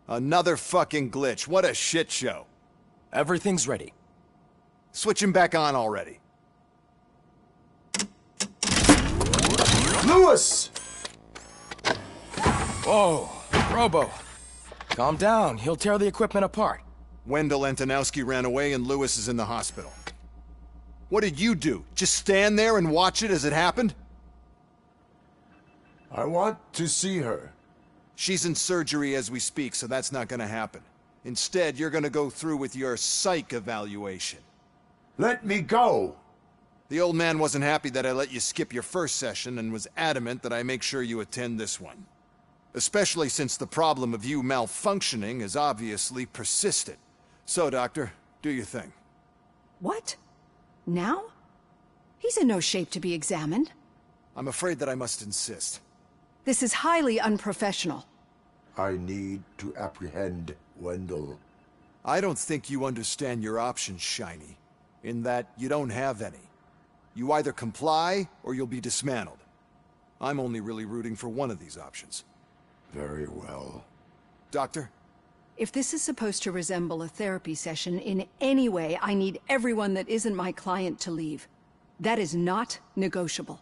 Another fucking glitch. What a shit show. Everything's ready. Switch him back on already. Lewis! Whoa, Robo. Calm down, he'll tear the equipment apart. Wendell Antonowski ran away and Lewis is in the hospital. What did you do? Just stand there and watch it as it happened? I want to see her. She's in surgery as we speak, so that's not gonna happen. Instead, you're gonna go through with your psych evaluation. Let me go! The old man wasn't happy that I let you skip your first session and was adamant that I make sure you attend this one. Especially since the problem of you malfunctioning is obviously persistent. So, Doctor, do your thing. What? Now? He's in no shape to be examined. I'm afraid that I must insist. This is highly unprofessional. I need to apprehend Wendell. I don't think you understand your options, Shiny. In that you don't have any. You either comply or you'll be dismantled. I'm only really rooting for one of these options. Very well. Doctor? If this is supposed to resemble a therapy session in any way, I need everyone that isn't my client to leave. That is not negotiable.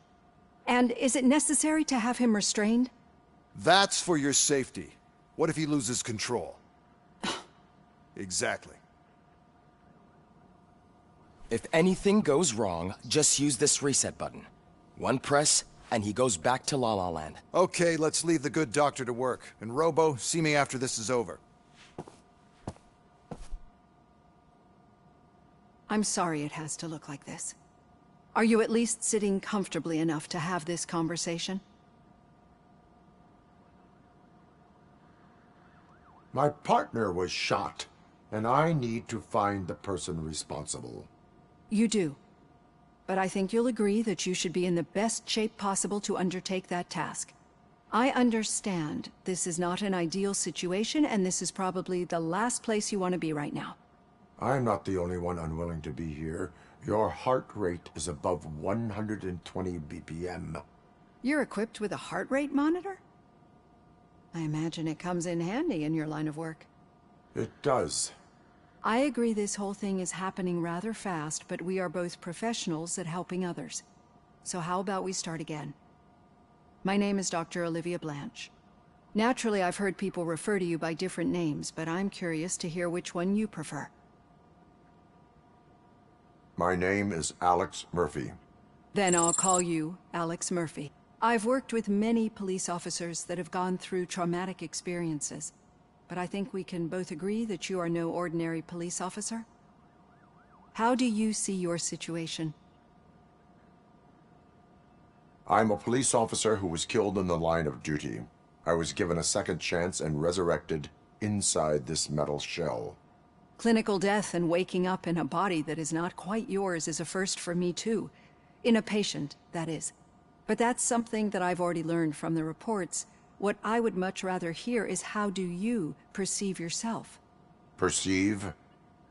And is it necessary to have him restrained? That's for your safety. What if he loses control? Exactly. If anything goes wrong, just use this reset button. One press, and he goes back to La La Land. Okay, let's leave the good doctor to work. And Robo, see me after this is over. I'm sorry it has to look like this. Are you at least sitting comfortably enough to have this conversation? My partner was shot, and I need to find the person responsible. You do. But I think you'll agree that you should be in the best shape possible to undertake that task. I understand this is not an ideal situation, and this is probably the last place you want to be right now. I'm not the only one unwilling to be here. Your heart rate is above 120 BPM. You're equipped with a heart rate monitor? I imagine it comes in handy in your line of work. It does. I agree this whole thing is happening rather fast, but we are both professionals at helping others. So how about we start again? My name is Dr. Olivia Blanche. Naturally, I've heard people refer to you by different names, but I'm curious to hear which one you prefer. My name is Alex Murphy. Then I'll call you Alex Murphy. I've worked with many police officers that have gone through traumatic experiences, but I think we can both agree that you are no ordinary police officer. How do you see your situation? I'm a police officer who was killed in the line of duty. I was given a second chance and resurrected inside this metal shell. Clinical death and waking up in a body that is not quite yours is a first for me too. In a patient, that is. But that's something that I've already learned from the reports. What I would much rather hear is how do you perceive yourself? Perceive?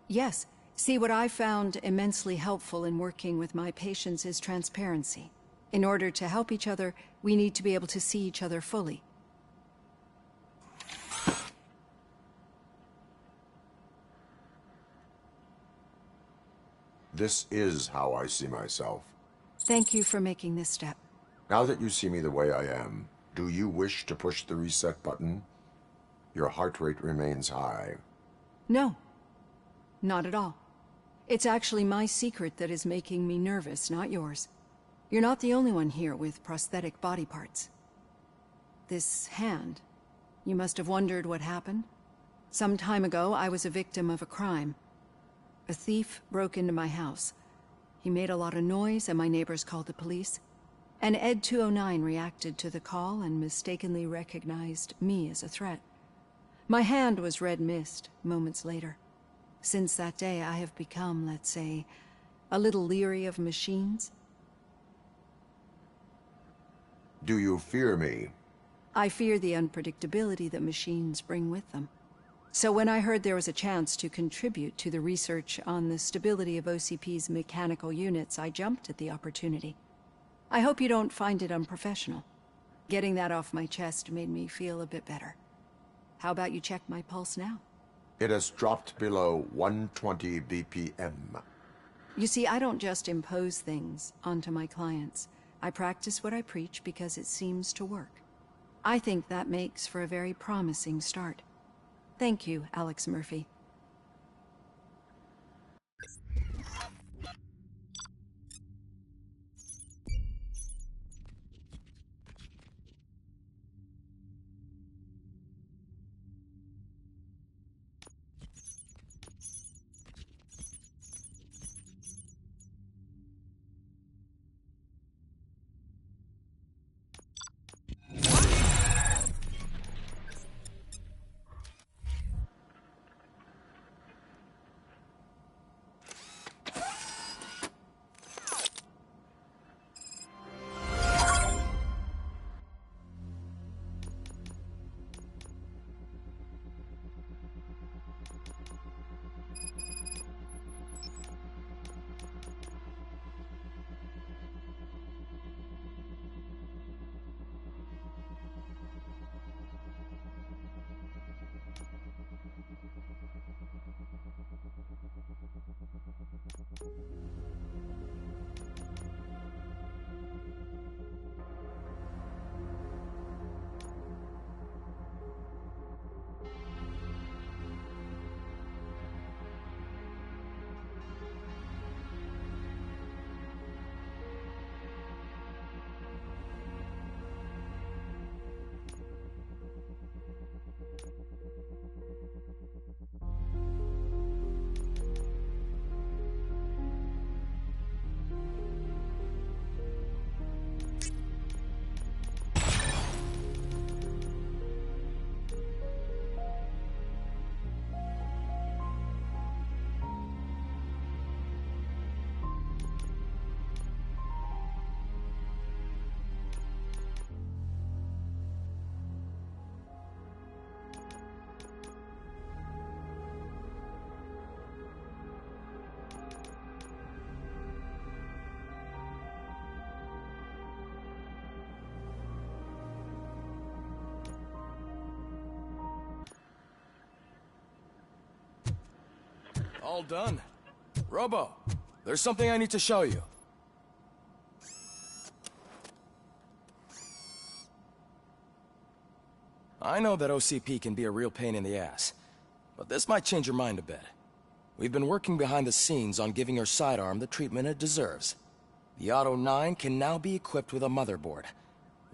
Yes. See, what I found immensely helpful in working with my patients is transparency. In order to help each other, we need to be able to see each other fully. This is how I see myself. Thank you for making this step. Now that you see me the way I am, do you wish to push the reset button? Your heart rate remains high. No. Not at all. It's actually my secret that is making me nervous, not yours. You're not the only one here with prosthetic body parts. This hand, you must have wondered what happened. Some time ago, I was a victim of a crime. A thief broke into my house. He made a lot of noise and my neighbors called the police. And Ed 209 reacted to the call and mistakenly recognized me as a threat. My hand was red mist moments later. Since that day, I have become, let's say, a little leery of machines. Do you fear me? I fear the unpredictability that machines bring with them. So when I heard there was a chance to contribute to the research on the stability of OCP's mechanical units, I jumped at the opportunity. I hope you don't find it unprofessional. Getting that off my chest made me feel a bit better. How about you check my pulse now? It has dropped below 120 BPM. You see, I don't just impose things onto my clients. I practice what I preach because it seems to work. I think that makes for a very promising start. Thank you, Alex Murphy. All done. Robo, there's something I need to show you. I know that OCP can be a real pain in the ass, but this might change your mind a bit. We've been working behind the scenes on giving your sidearm the treatment it deserves. The Auto 9 can now be equipped with a motherboard.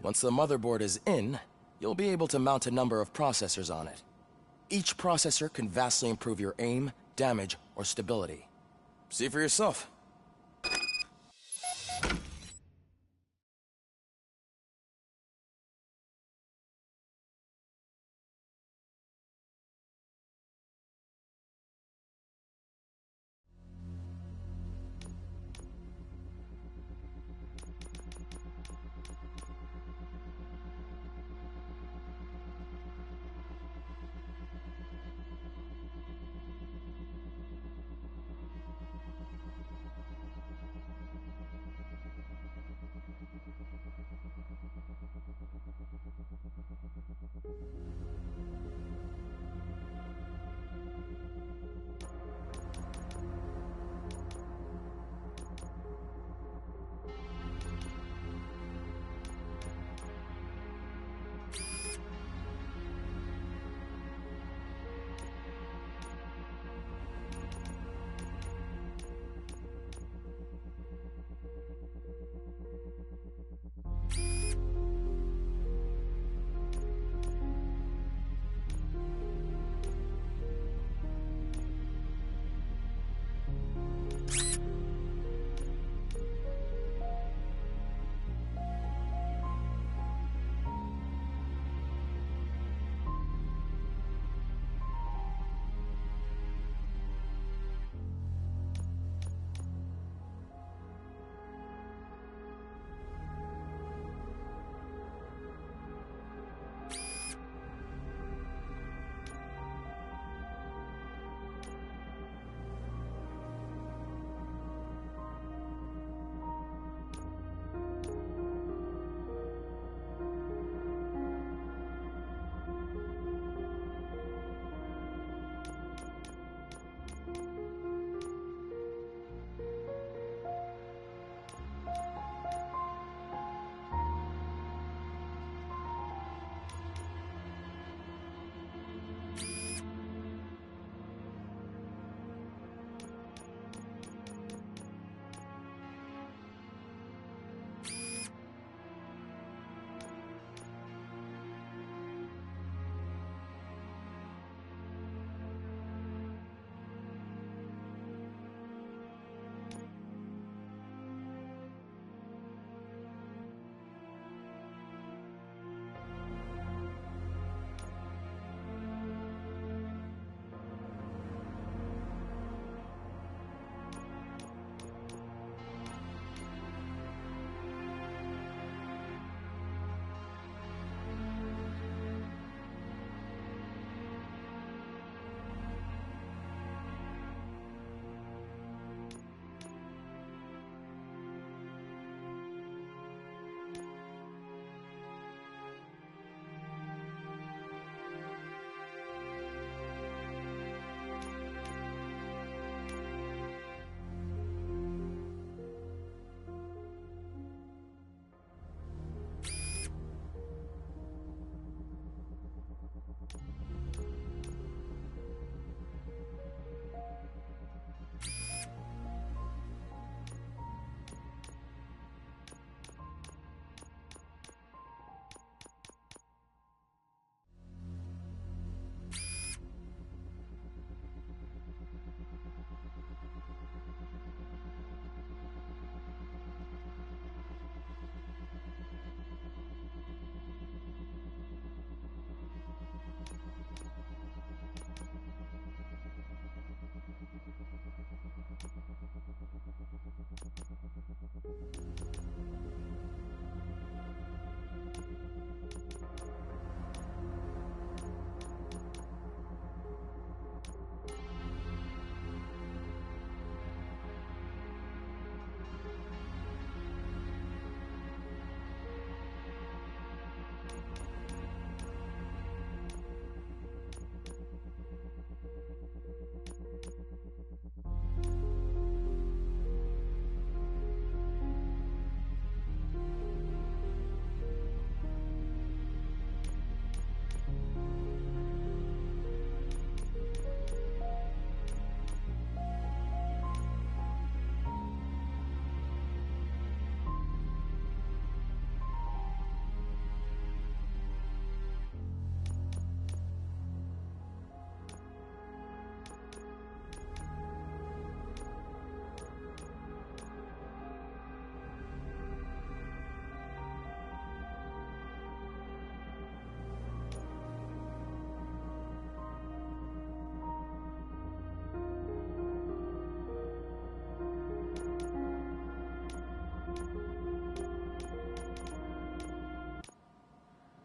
Once the motherboard is in, you'll be able to mount a number of processors on it. Each processor can vastly improve your aim, damage, or stability. See for yourself.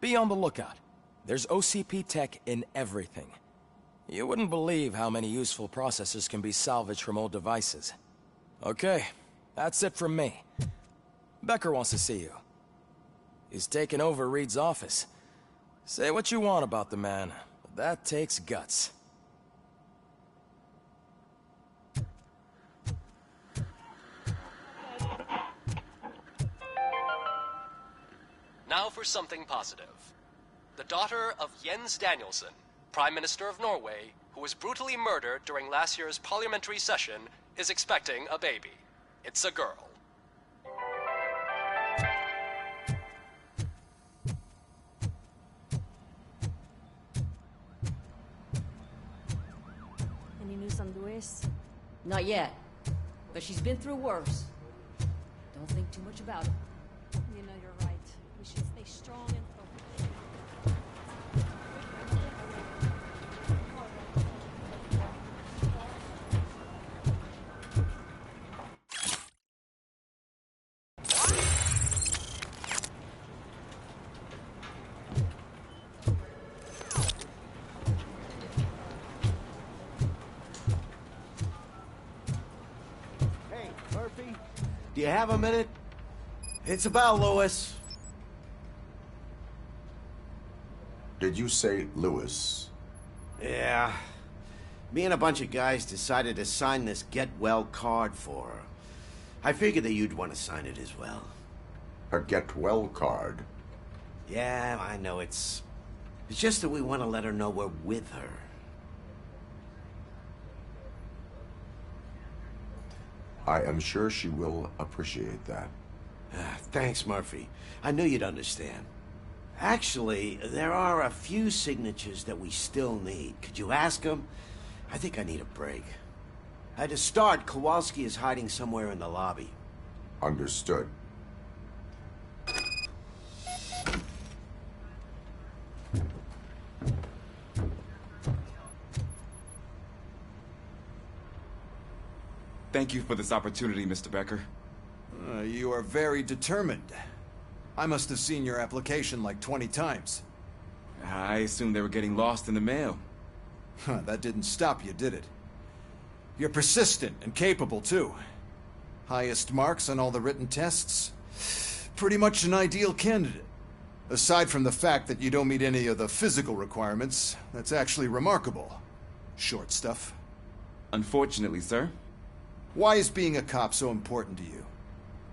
Be on the lookout. There's OCP tech in everything. You wouldn't believe how many useful processors can be salvaged from old devices. Okay, that's it from me. Becker wants to see you. He's taken over Reed's office. Say what you want about the man, but that takes guts. Now for something positive. The daughter of Jens Danielson, Prime Minister of Norway, who was brutally murdered during last year's parliamentary session, is expecting a baby. It's a girl. Any news on Luis? Not yet, but she's been through worse. Don't think too much about it. You know, you're right. We should stay strong and focused. Hey, Murphy, do you have a minute? It's about Lewis. Did you say Lewis? Yeah. Me and a bunch of guys decided to sign this get well card for her. I figured that you'd want to sign it as well. A get well card? Yeah, I know it's just that we want to let her know we're with her. I am sure she will appreciate that. Thanks, Murphy. I knew you'd understand. Actually, there are a few signatures that we still need. Could you ask them? I think I need a break. To start, Kowalski is hiding somewhere in the lobby. Understood. Thank you for this opportunity, Mr. Becker. You are very determined. I must have seen your application like 20 times. I assumed they were getting lost in the mail. That didn't stop you, did it? You're persistent and capable, too. Highest marks on all the written tests. Pretty much an ideal candidate. Aside from the fact that you don't meet any of the physical requirements, that's actually remarkable. Short stuff. Unfortunately, sir. Why is being a cop so important to you?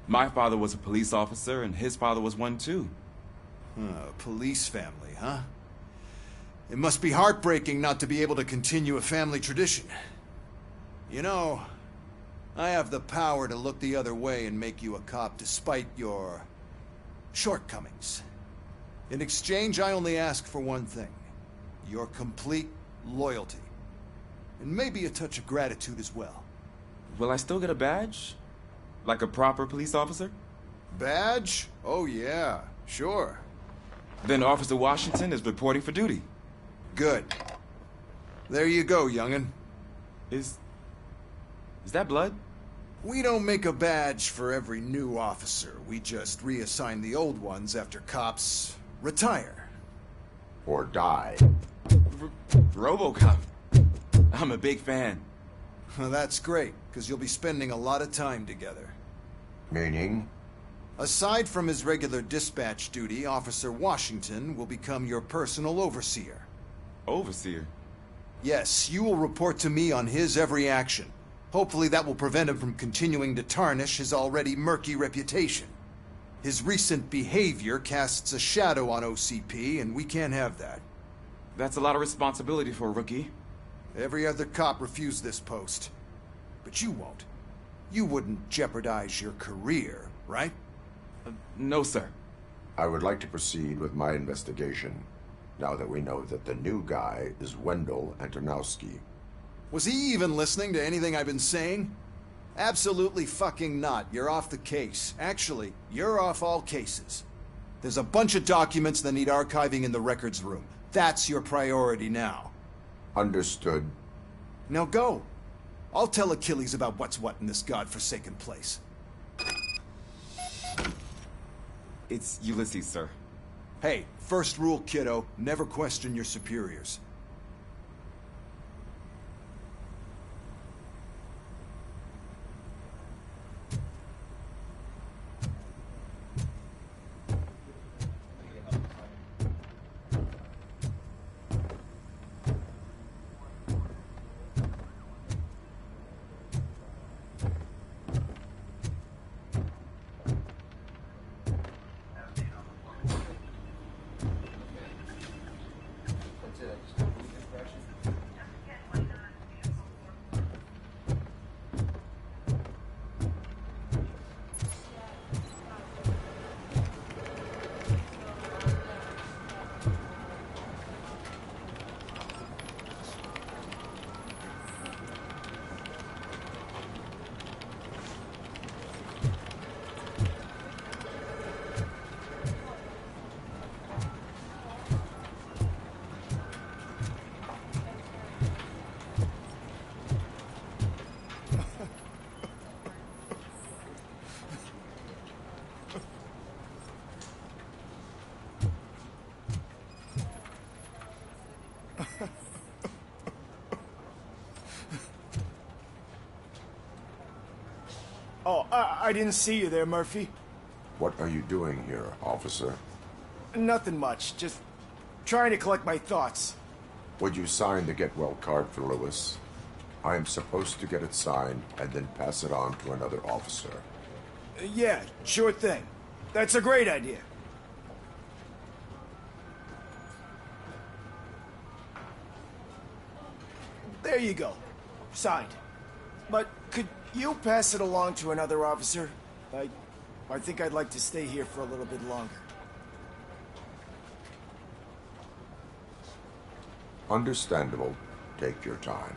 My father was a police officer, and his father was one, too. A police family, huh? It must be heartbreaking not to be able to continue a family tradition. You know, I have the power to look the other way and make you a cop despite your shortcomings. In exchange, I only ask for one thing. Your complete loyalty. And maybe a touch of gratitude as well. Will I still get a badge? Like a proper police officer? Badge? Oh yeah, sure. Then Officer Washington is reporting for duty. Good. There you go, young'un. Is that blood? We don't make a badge for every new officer. We just reassign the old ones after cops retire. Or die. Robocop. I'm a big fan. Well, that's great, because you'll be spending a lot of time together. Meaning? Aside from his regular dispatch duty, Officer Washington will become your personal overseer. Overseer? Yes, you will report to me on his every action. Hopefully that will prevent him from continuing to tarnish his already murky reputation. His recent behavior casts a shadow on OCP, and we can't have that. That's a lot of responsibility for a rookie. Every other cop refused this post. But you won't. You wouldn't jeopardize your career, right? No, sir. I would like to proceed with my investigation, now that we know that the new guy is Wendell Antonowski. Was he even listening to anything I've been saying? Absolutely fucking not. You're off the case. Actually, you're off all cases. There's a bunch of documents that need archiving in the records room. That's your priority now. Understood. Now go. I'll tell Achilles about what's what in this godforsaken place. It's Ulysses, sir. Hey, first rule, kiddo, never question your superiors. Oh, I didn't see you there, Murphy. What are you doing here, officer? Nothing much, just trying to collect my thoughts. Would you sign the get well card for Lewis? I am supposed to get it signed and then pass it on to another officer. Yeah, sure thing. That's a great idea. There you go. Signed. But could you pass it along to another officer? I think I'd like to stay here for a little bit longer. Understandable. Take your time.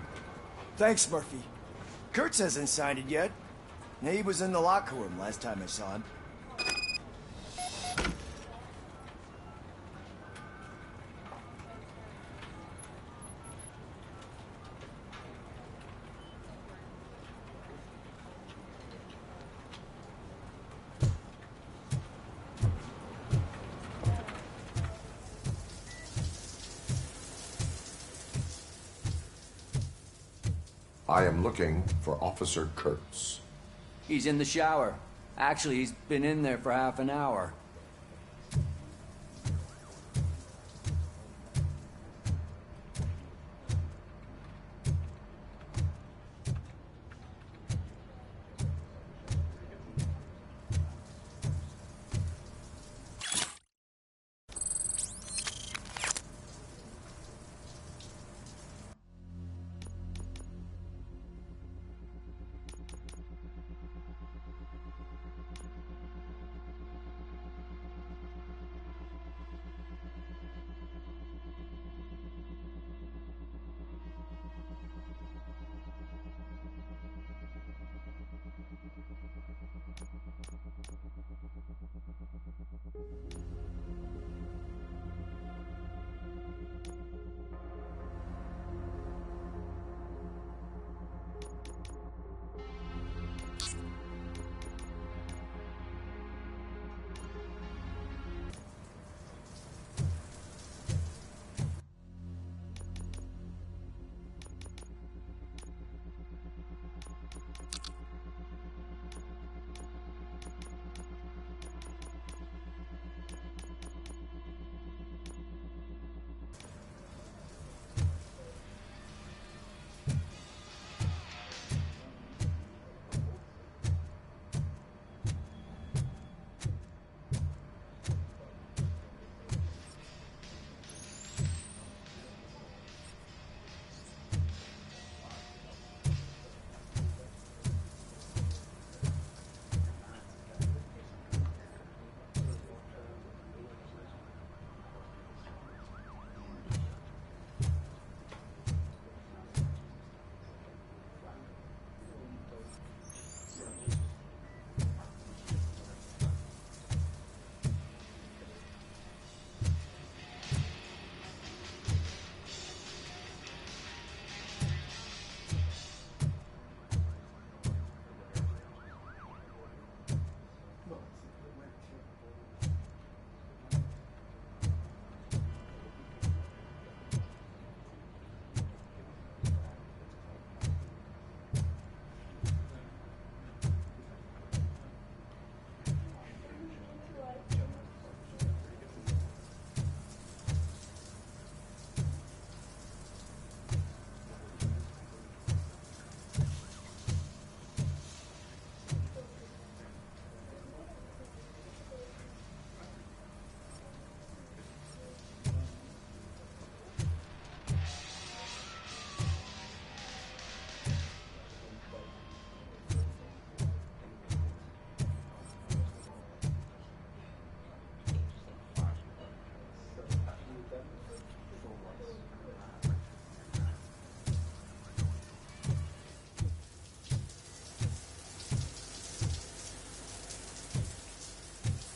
Thanks, Murphy. Kurtz hasn't signed it yet. He was in the locker room last time I saw him. I am looking for Officer Kurtz. He's in the shower. Actually, he's been in there for half an hour.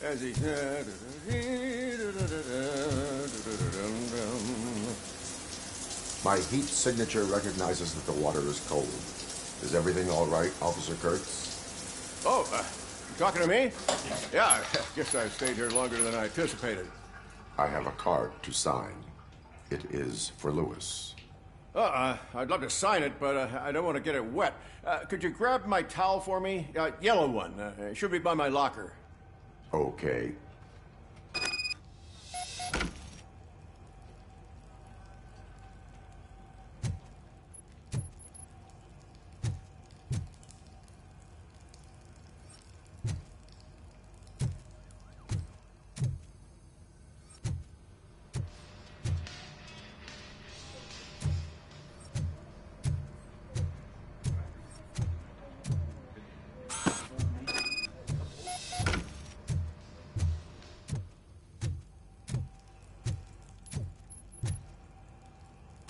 as he... My heat signature recognizes that the water is cold. Is everything all right, Officer Kurtz? Oh, you talking to me? Yeah, I guess I stayed here longer than I anticipated. I have a card to sign. It is for Lewis. I'd love to sign it, but I don't want to get it wet. Could you grab my towel for me? Yellow one. It should be by my locker. Okay.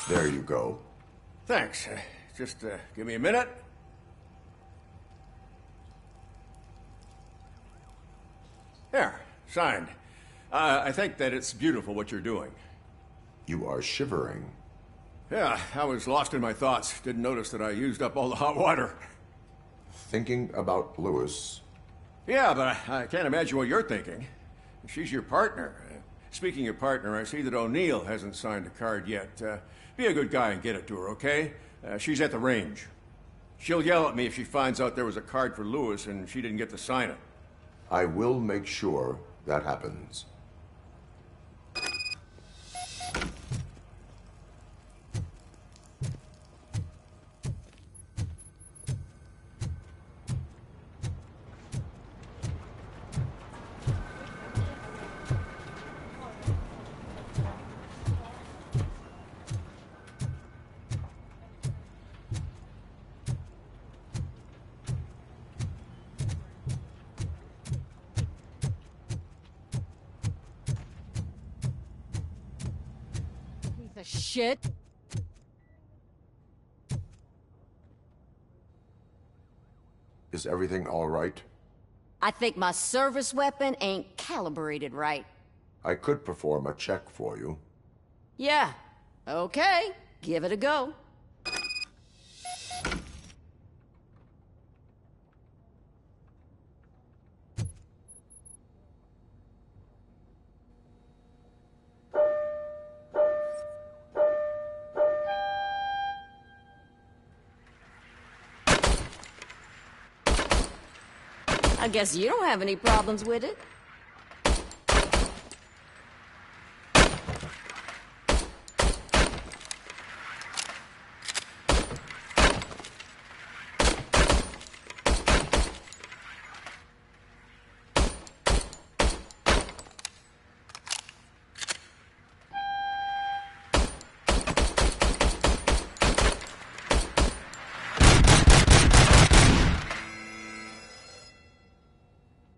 There you go. Thanks. Just give me a minute. There, signed. I think that it's beautiful what you're doing. You are shivering. Yeah, I was lost in my thoughts. Didn't notice that I used up all the hot water. Thinking about Lewis. Yeah, but I can't imagine what you're thinking. She's your partner. Speaking of partner, I see that O'Neill hasn't signed a card yet. Be a good guy and get it to her, okay? She's at the range. She'll yell at me if she finds out there was a card for Lewis and she didn't get to sign it. I will make sure that happens. The shit. Is everything all right? I think my service weapon ain't calibrated right. I could perform a check for you. Yeah. Okay. Give it a go. I guess you don't have any problems with it.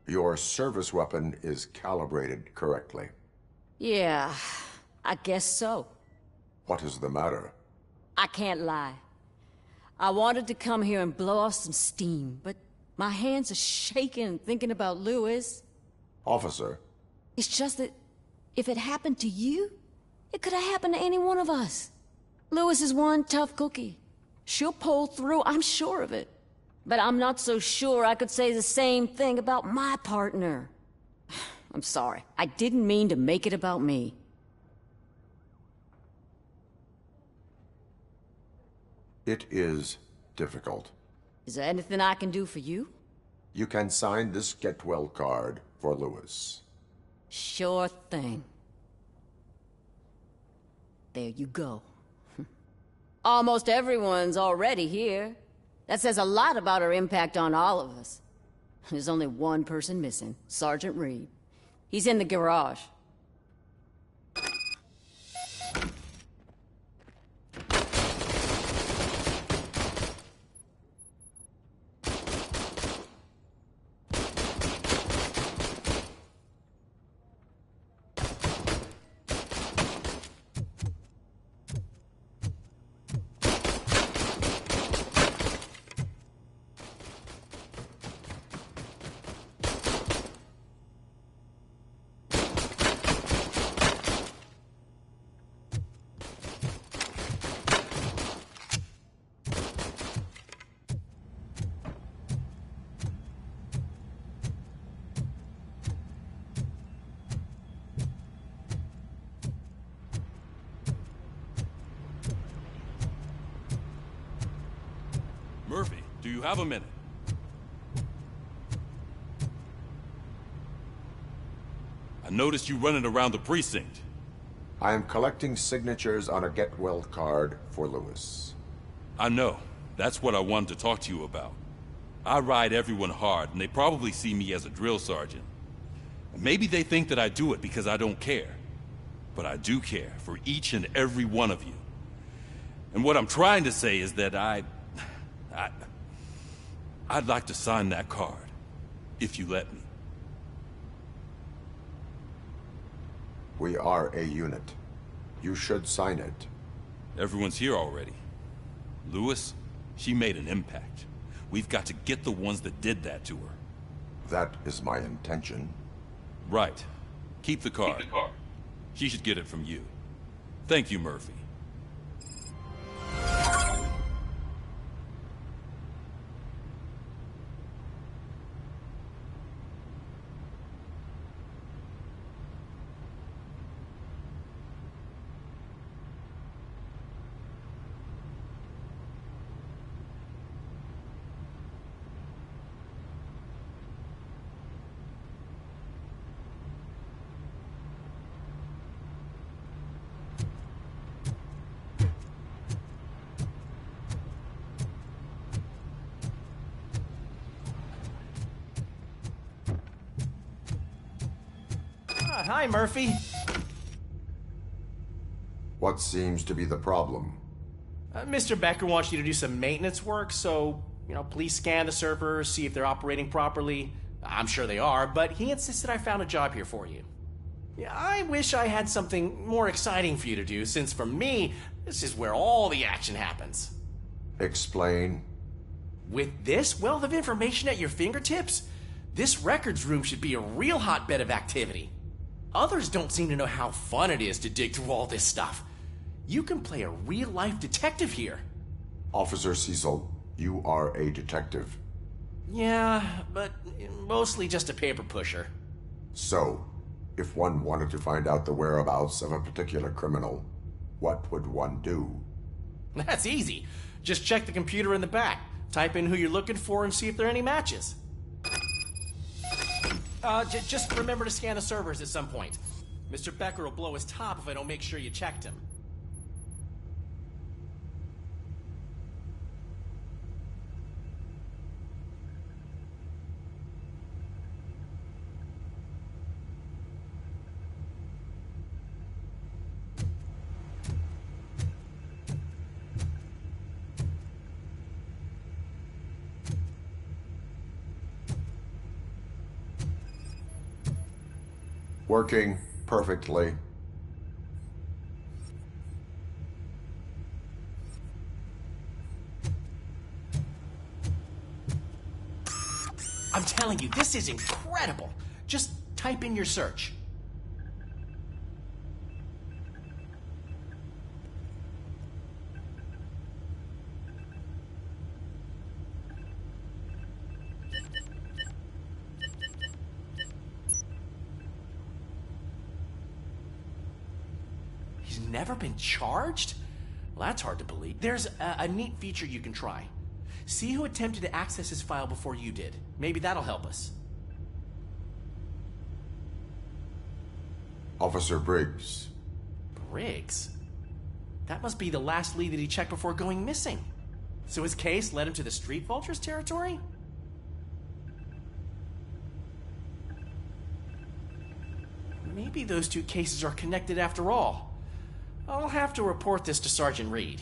Your service weapon is calibrated correctly. Yeah, I guess so. What is the matter? I can't lie. I wanted to come here and blow off some steam, but my hands are shaking thinking about Lewis. Officer. It's just that if it happened to you, it could have happened to any one of us. Lewis is one tough cookie. She'll pull through, I'm sure of it. But I'm not so sure I could say the same thing about my partner. I'm sorry. I didn't mean to make it about me. It is difficult. Is there anything I can do for you? You can sign this get well card for Lewis. Sure thing. There you go. Almost everyone's already here. That says a lot about her impact on all of us. There's only one person missing, Sergeant Reed. He's in the garage. You have a minute. I noticed you running around the precinct. I am collecting signatures on a get-well card for Lewis. I know. That's what I wanted to talk to you about. I ride everyone hard, and they probably see me as a drill sergeant. Maybe they think that I do it because I don't care. But I do care for each and every one of you. And what I'm trying to say is that I'd like to sign that card, if you let me. We are a unit. You should sign it. Everyone's here already. Lewis, she made an impact. We've got to get the ones that did that to her. That is my intention. Right. Keep the card. She should get it from you. Thank you, Murphy. Hi, Murphy. What seems to be the problem? Mr. Becker wants you to do some maintenance work, so, please scan the servers, see if they're operating properly. I'm sure they are, but he insisted I found a job here for you. Yeah, I wish I had something more exciting for you to do, since for me, this is where all the action happens. Explain. With this wealth of information at your fingertips, this records room should be a real hotbed of activity. Others don't seem to know how fun it is to dig through all this stuff. You can play a real-life detective here. Officer Cecil, you are a detective. Yeah, but mostly just a paper pusher. So, if one wanted to find out the whereabouts of a particular criminal, what would one do? That's easy. Just check the computer in the back, type in who you're looking for, and see if there are any matches. Just remember to scan the servers at some point. Mr. Becker will blow his top if I don't make sure you checked him. Working perfectly. I'm telling you, this is incredible. Just type in your search. He's never been charged? Well, that's hard to believe. There's a neat feature you can try. See who attempted to access his file before you did. Maybe that'll help us. Officer Briggs. Briggs? That must be the last lead that he checked before going missing. So his case led him to the Street Vultures territory? Maybe those two cases are connected after all. I'll have to report this to Sergeant Reed.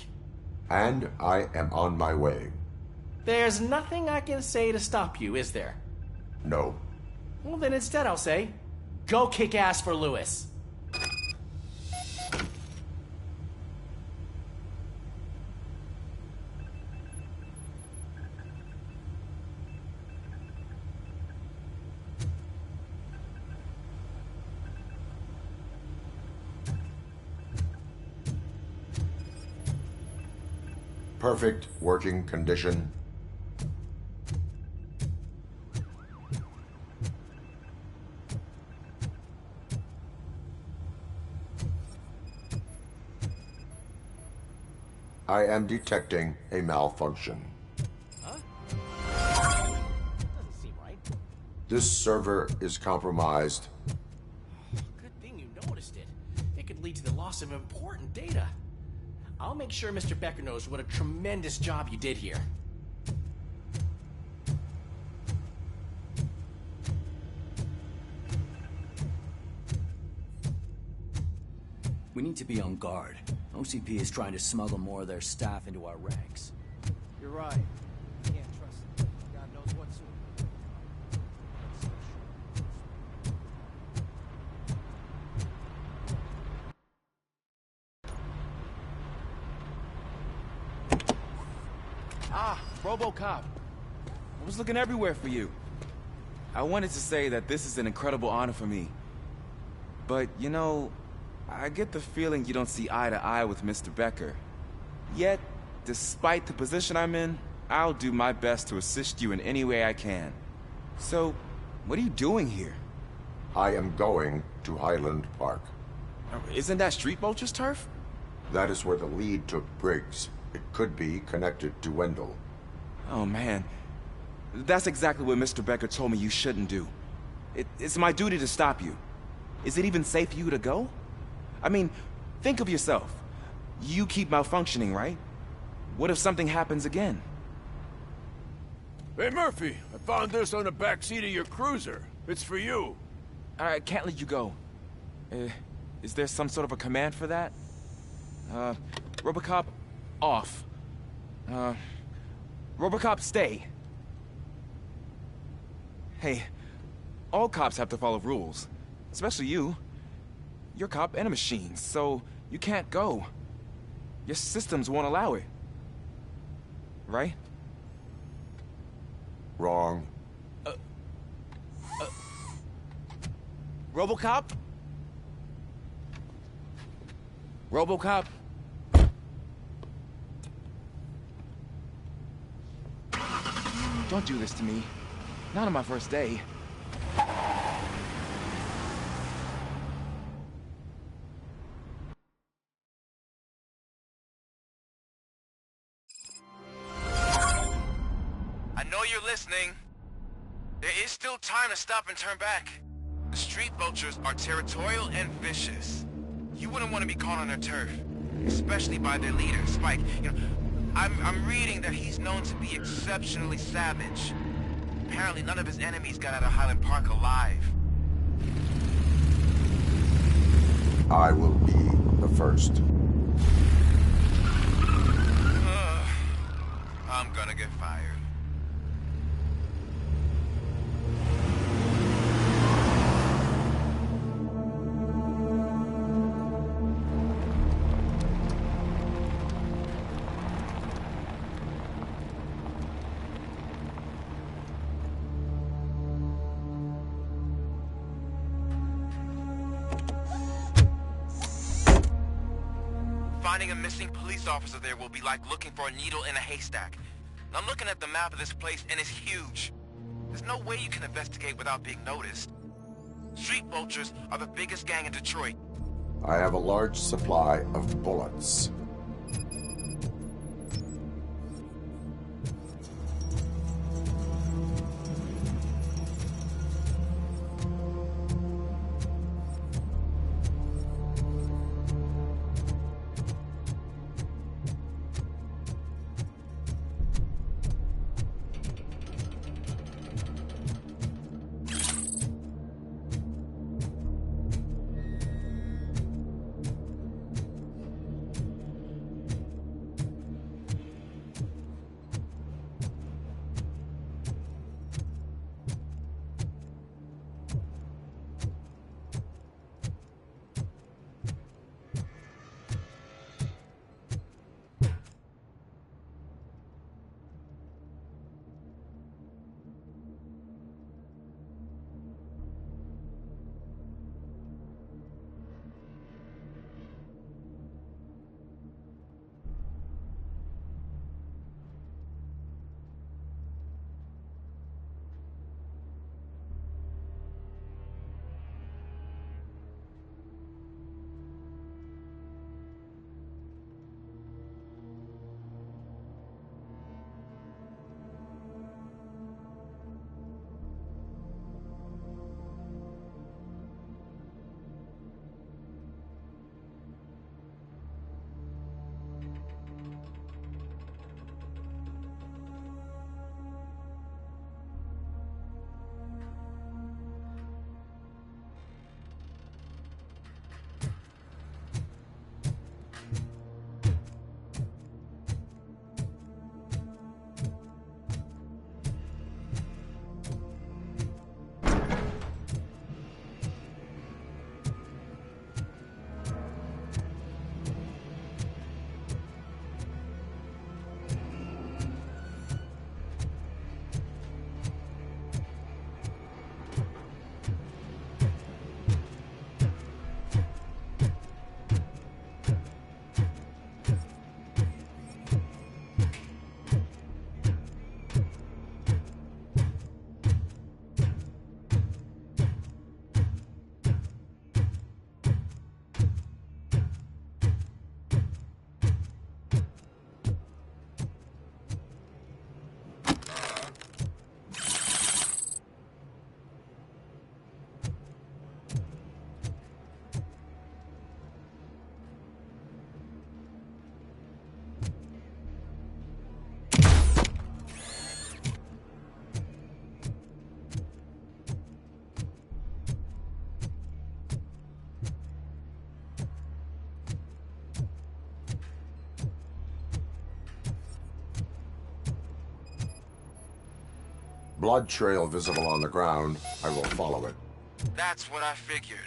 And I am on my way. There's nothing I can say to stop you, is there? No. Well, then instead I'll say, go kick ass for Lewis. Perfect working condition. I am detecting a malfunction. Huh? This server is compromised. Good thing you noticed it. It could lead to the loss of important data. I'll make sure Mr. Becker knows what a tremendous job you did here. We need to be on guard. OCP is trying to smuggle more of their staff into our ranks. You're right. Can't trust them. God knows what sort. Ah, Robocop. I was looking everywhere for you. I wanted to say that this is an incredible honor for me. But, you know, I get the feeling you don't see eye to eye with Mr. Becker. Yet, despite the position I'm in, I'll do my best to assist you in any way I can. So, what are you doing here? I am going to Highland Park. Isn't that Street Vulture's turf? That is where the lead took Briggs. It could be connected to Wendell. Oh, man. That's exactly what Mr. Becker told me you shouldn't do. It's my duty to stop you. Is it even safe for you to go? I mean, think of yourself. You keep malfunctioning, right? What if something happens again? Hey, Murphy, I found this on the back seat of your cruiser. It's for you. I can't let you go. Is there some sort of a command for that? Robocop, off. Robocop, stay. Hey, all cops have to follow rules. Especially you. You're a cop and a machine, so you can't go. Your systems won't allow it. Right? Wrong. Robocop? Robocop? Don't do this to me. Not on my first day. I know you're listening. There is still time to stop and turn back. The street vultures are territorial and vicious. You wouldn't want to be caught on their turf, especially by their leader, Spike. You know, I'm reading that he's known to be exceptionally savage. Apparently none of his enemies got out of Highland Park alive. I will be the first. I'm gonna get fired. Finding a missing police officer there will be like looking for a needle in a haystack. And I'm looking at the map of this place and it's huge. There's no way you can investigate without being noticed. Street vultures are the biggest gang in Detroit. I have a large supply of bullets. blood trail visible on the ground, I will follow it. That's what I figured.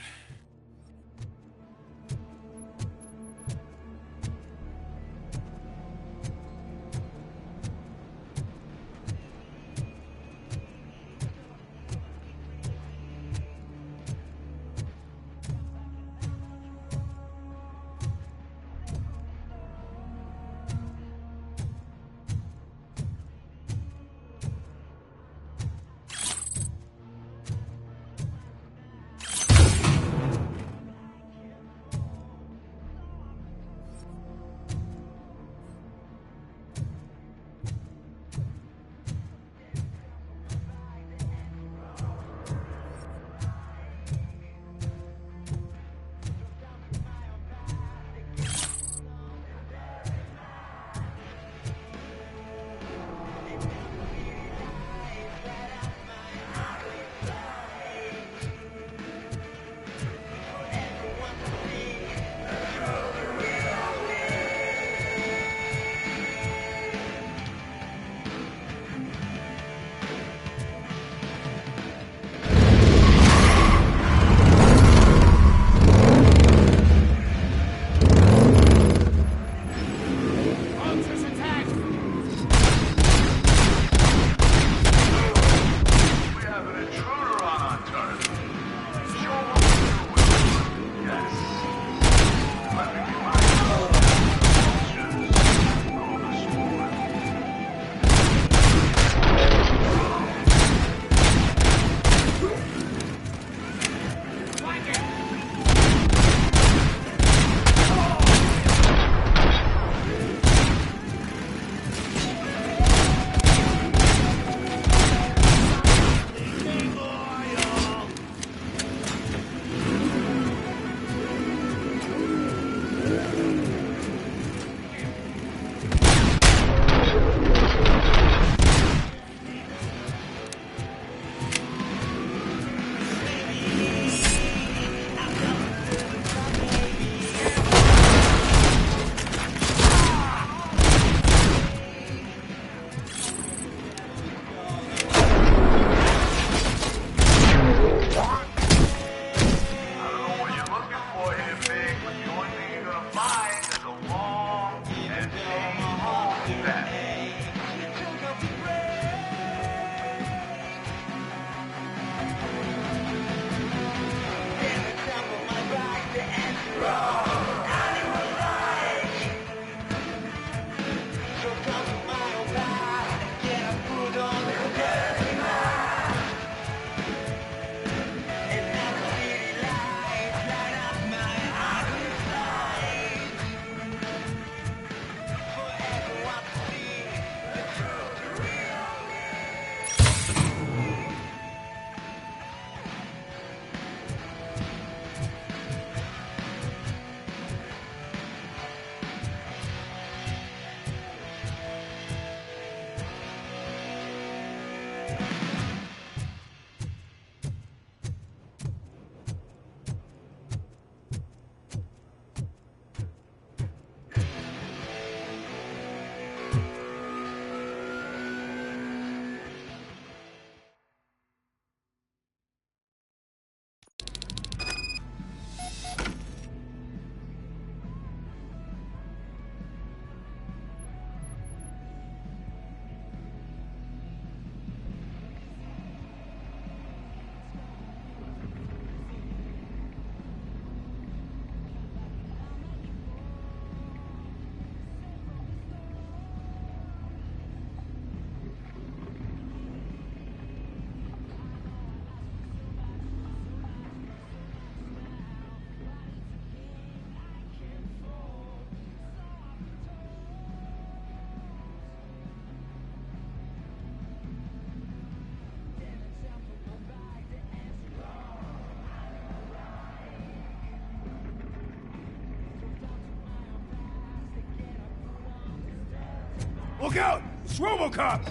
Look out! It's Robocop!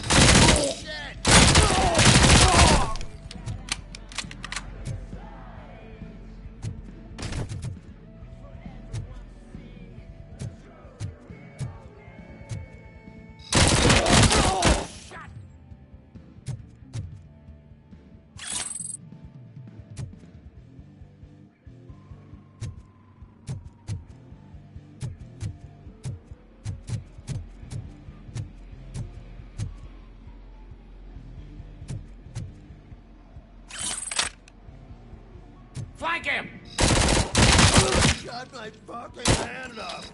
Flank him! Shut my fucking hand up!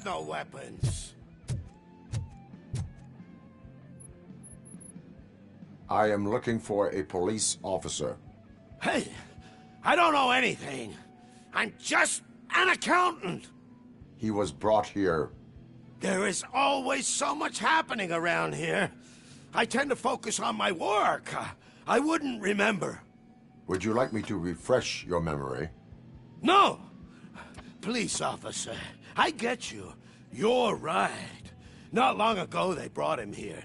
got no weapons. I am looking for a police officer. Hey, I don't know anything. I'm just an accountant. He was brought here. There is always so much happening around here. I tend to focus on my work. I wouldn't remember. Would you like me to refresh your memory? No! Police officer, I get you. You're right. Not long ago they brought him here.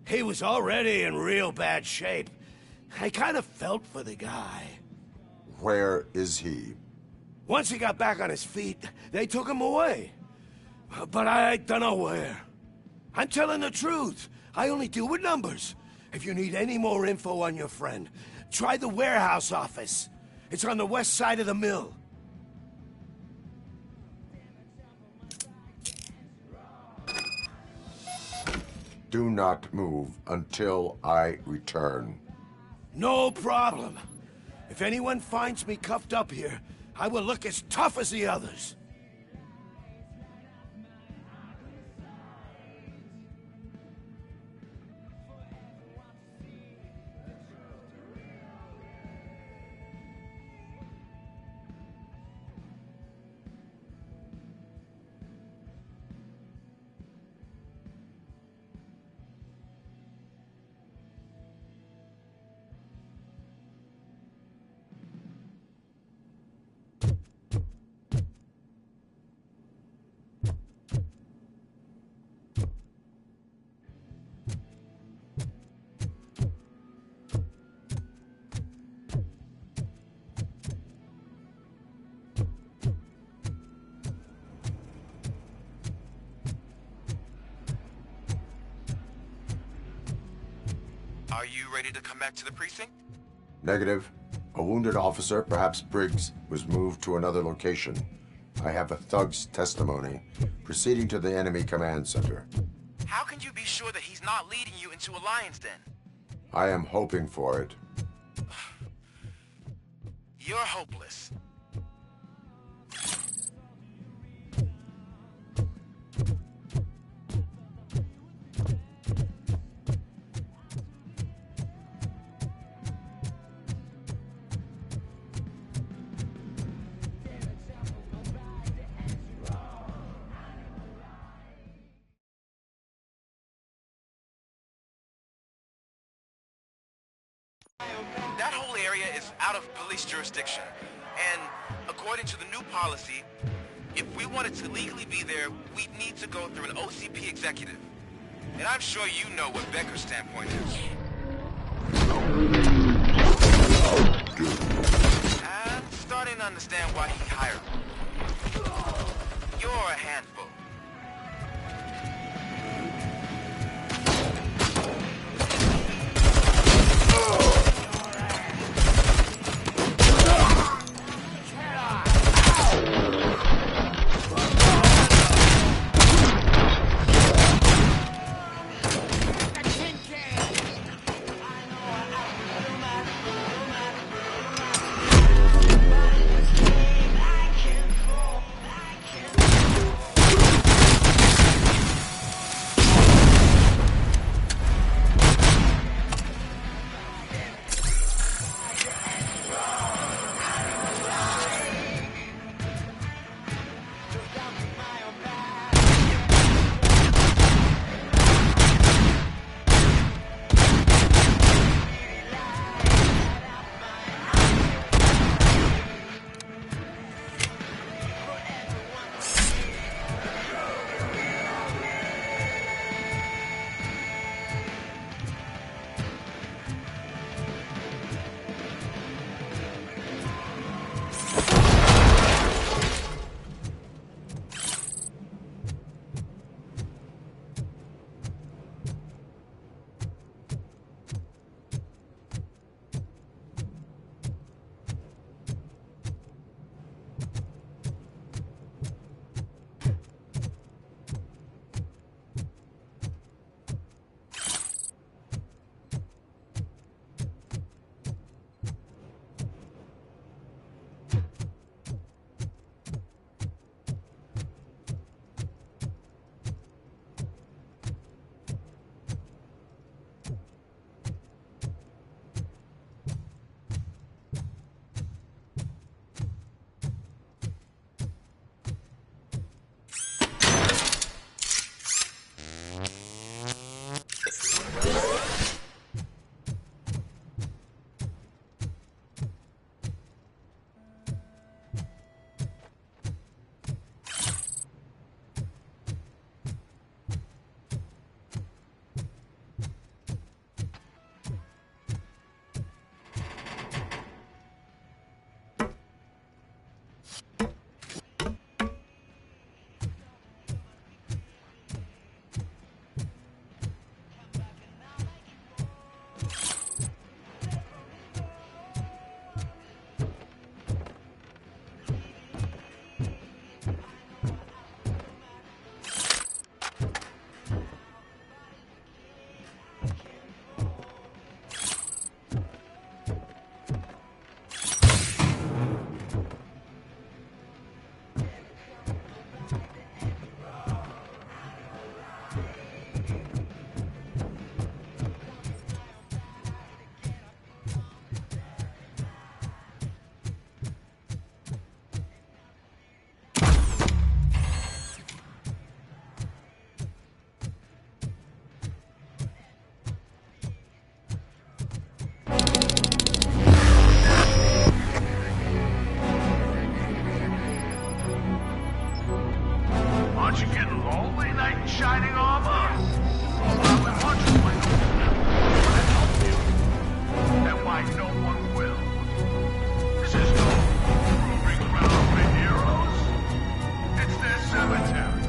He was already in real bad shape. I kind of felt for the guy. Where is he? Once he got back on his feet, they took him away. But I don't know where. I'm telling the truth. I only deal with numbers. If you need any more info on your friend, try the warehouse office. It's on the west side of the mill. Do not move until I return. No problem. If anyone finds me cuffed up here, I will look as tough as the others. Are you ready to come back to the precinct? Negative. A wounded officer, perhaps Briggs, was moved to another location. I have a thug's testimony, proceeding to the enemy command center. How can you be sure that he's not leading you into a lion's den? I am hoping for it. You're hopeless. That whole area is out of police jurisdiction, and according to the new policy, if we wanted to legally be there, we'd need to go through an OCP executive. And I'm sure you know what Becker's standpoint is. I'm starting to understand why he hired me. You're a handful. Aren't you getting lonely, knight in shining armor? Well, I want you to help you. And why no one will. This is no proving ground for heroes. It's their cemetery.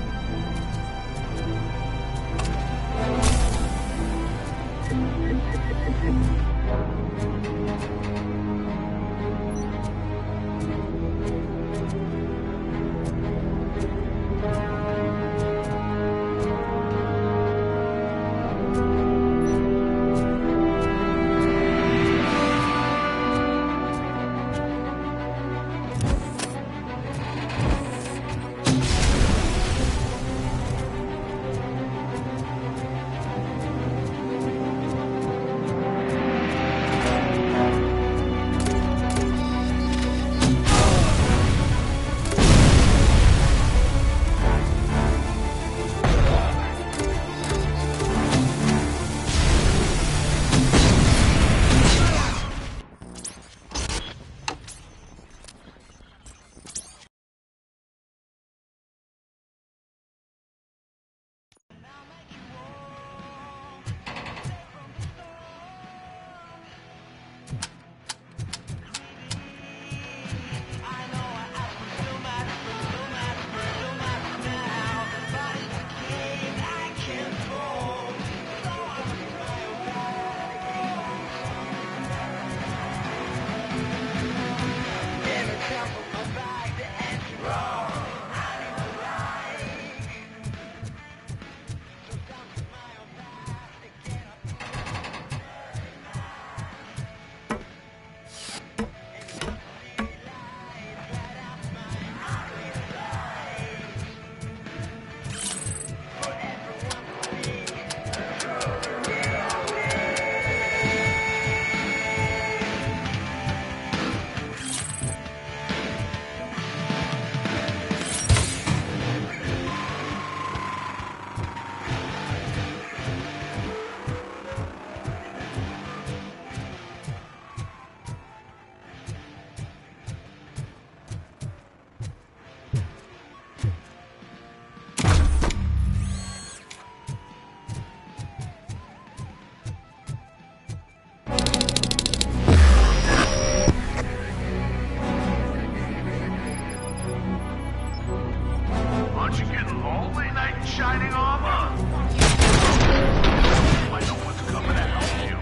Aren't you getting lonely, knight in shining armor? Why no one's coming to help you?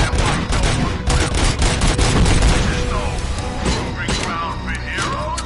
And why no one will? This is no proving ground for heroes.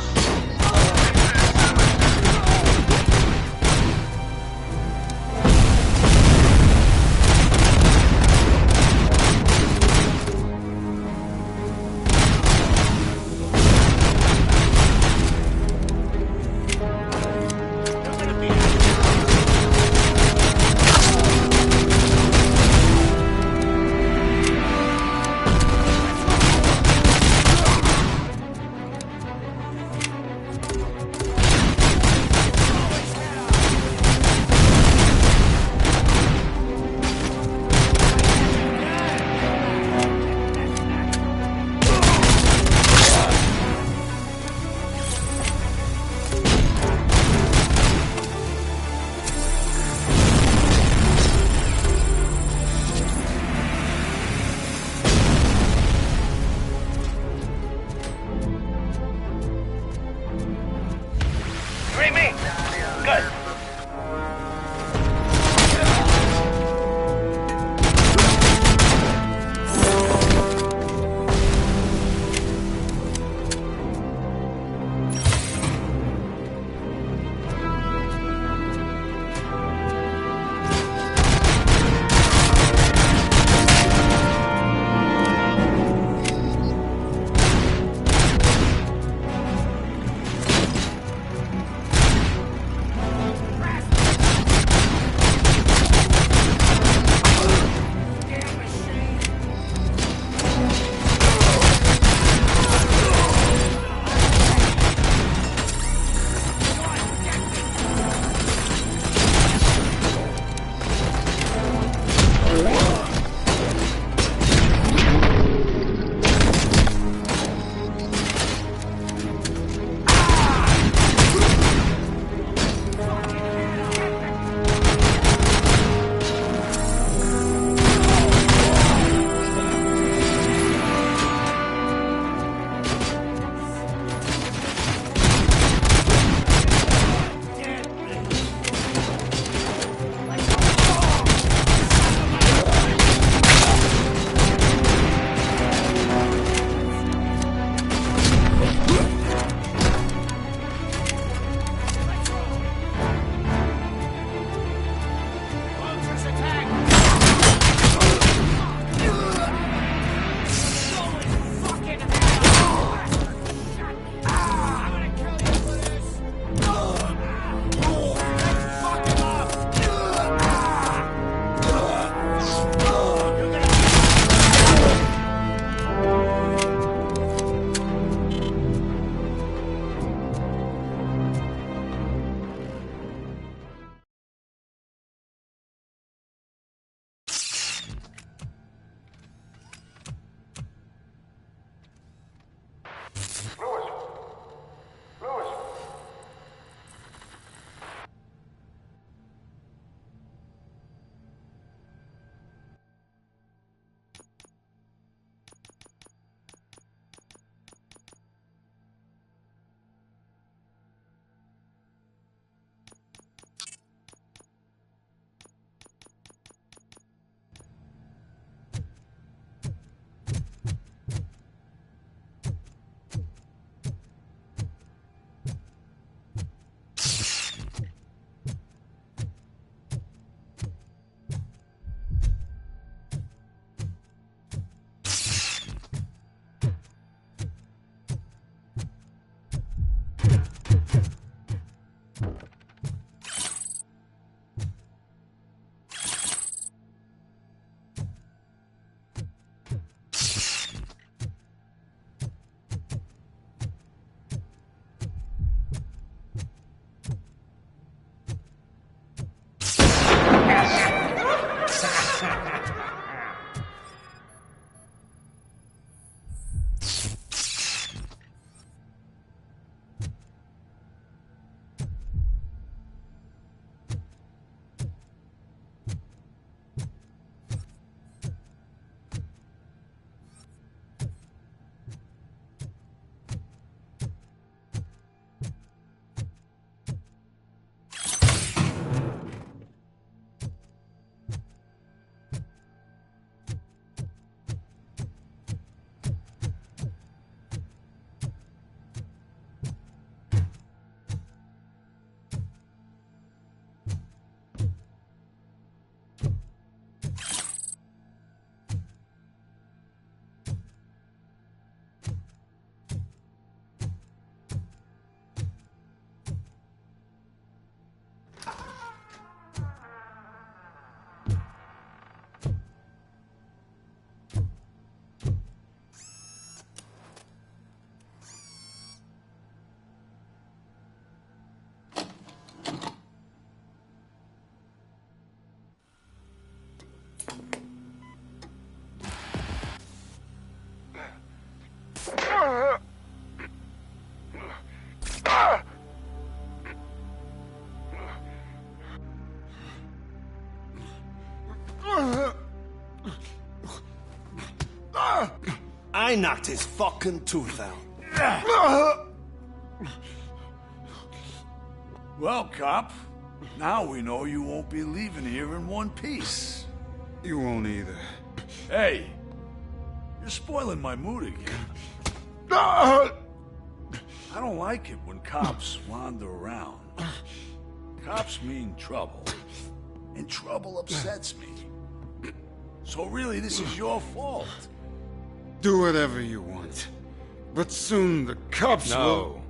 I knocked his fucking tooth out. Well, cop, now we know you won't be leaving here in one piece. You won't either. Hey, you're spoiling my mood again. I don't like it when cops wander around. Cops mean trouble, and trouble upsets me. So really, this is your fault. Do whatever you want. But soon the cops will...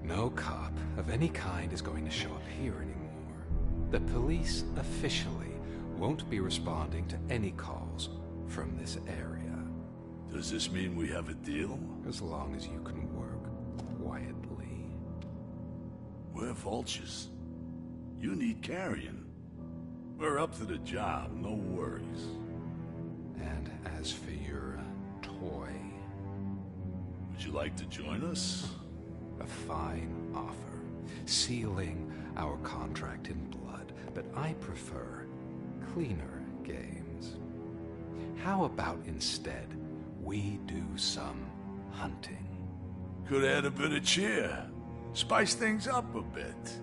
No cop of any kind is going to show up here anymore. The police officially won't be responding to any calls from this area. Does this mean we have a deal? As long as you can work quietly. We're vultures. You need carrion. We're up to the job, no worries. And as for your toy... Would you like to join us? A fine offer, sealing our contract in blood, but I prefer cleaner games. How about instead we do some hunting? Could add a bit of cheer, spice things up a bit.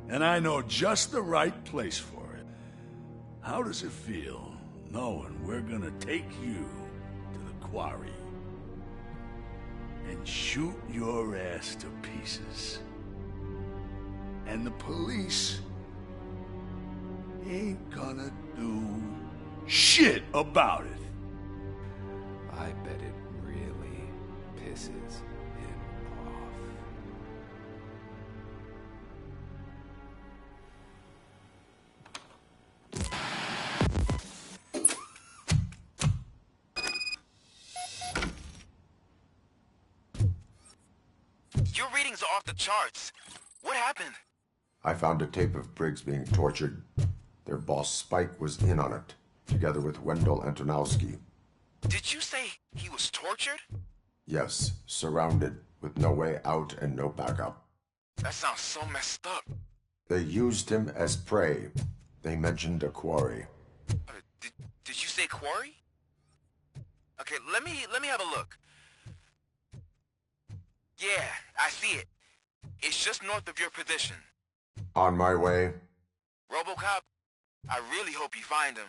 And I know just the right place for it. How does it feel knowing we're gonna take you to the quarry and shoot your ass to pieces? And the police ain't gonna do shit about it. I bet it really pisses him off. Your readings are off the charts. What happened? I found a tape of Briggs being tortured. Their boss Spike was in on it, together with Wendell Antonowski. Did you say he was tortured? Yes, surrounded, with no way out and no backup. That sounds so messed up. They used him as prey. They mentioned a quarry. Did you say quarry? Okay, let me have a look. Yeah, I see it. It's just north of your position. On my way. Robocop, I really hope you find him.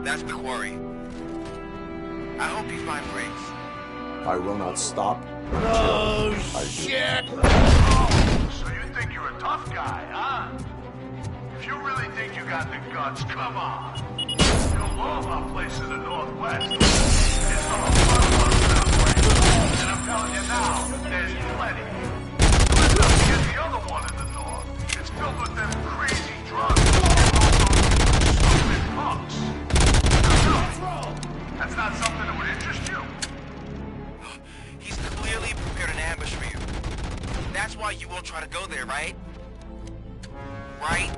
That's the quarry. I hope you find Briggs. I will not stop until I do. Oh, so you think you're a tough guy, huh? If you really think you got the guts, come on. You'll love our place in the Northwest. It's all fun that way. And I'm telling you now, there's plenty. Let's not forget the other one in the North. It's filled with them crazy drugs and all those stupid punks. No, that's not something that would interest you. He's clearly prepared an ambush for you. That's why you won't try to go there, right? Right?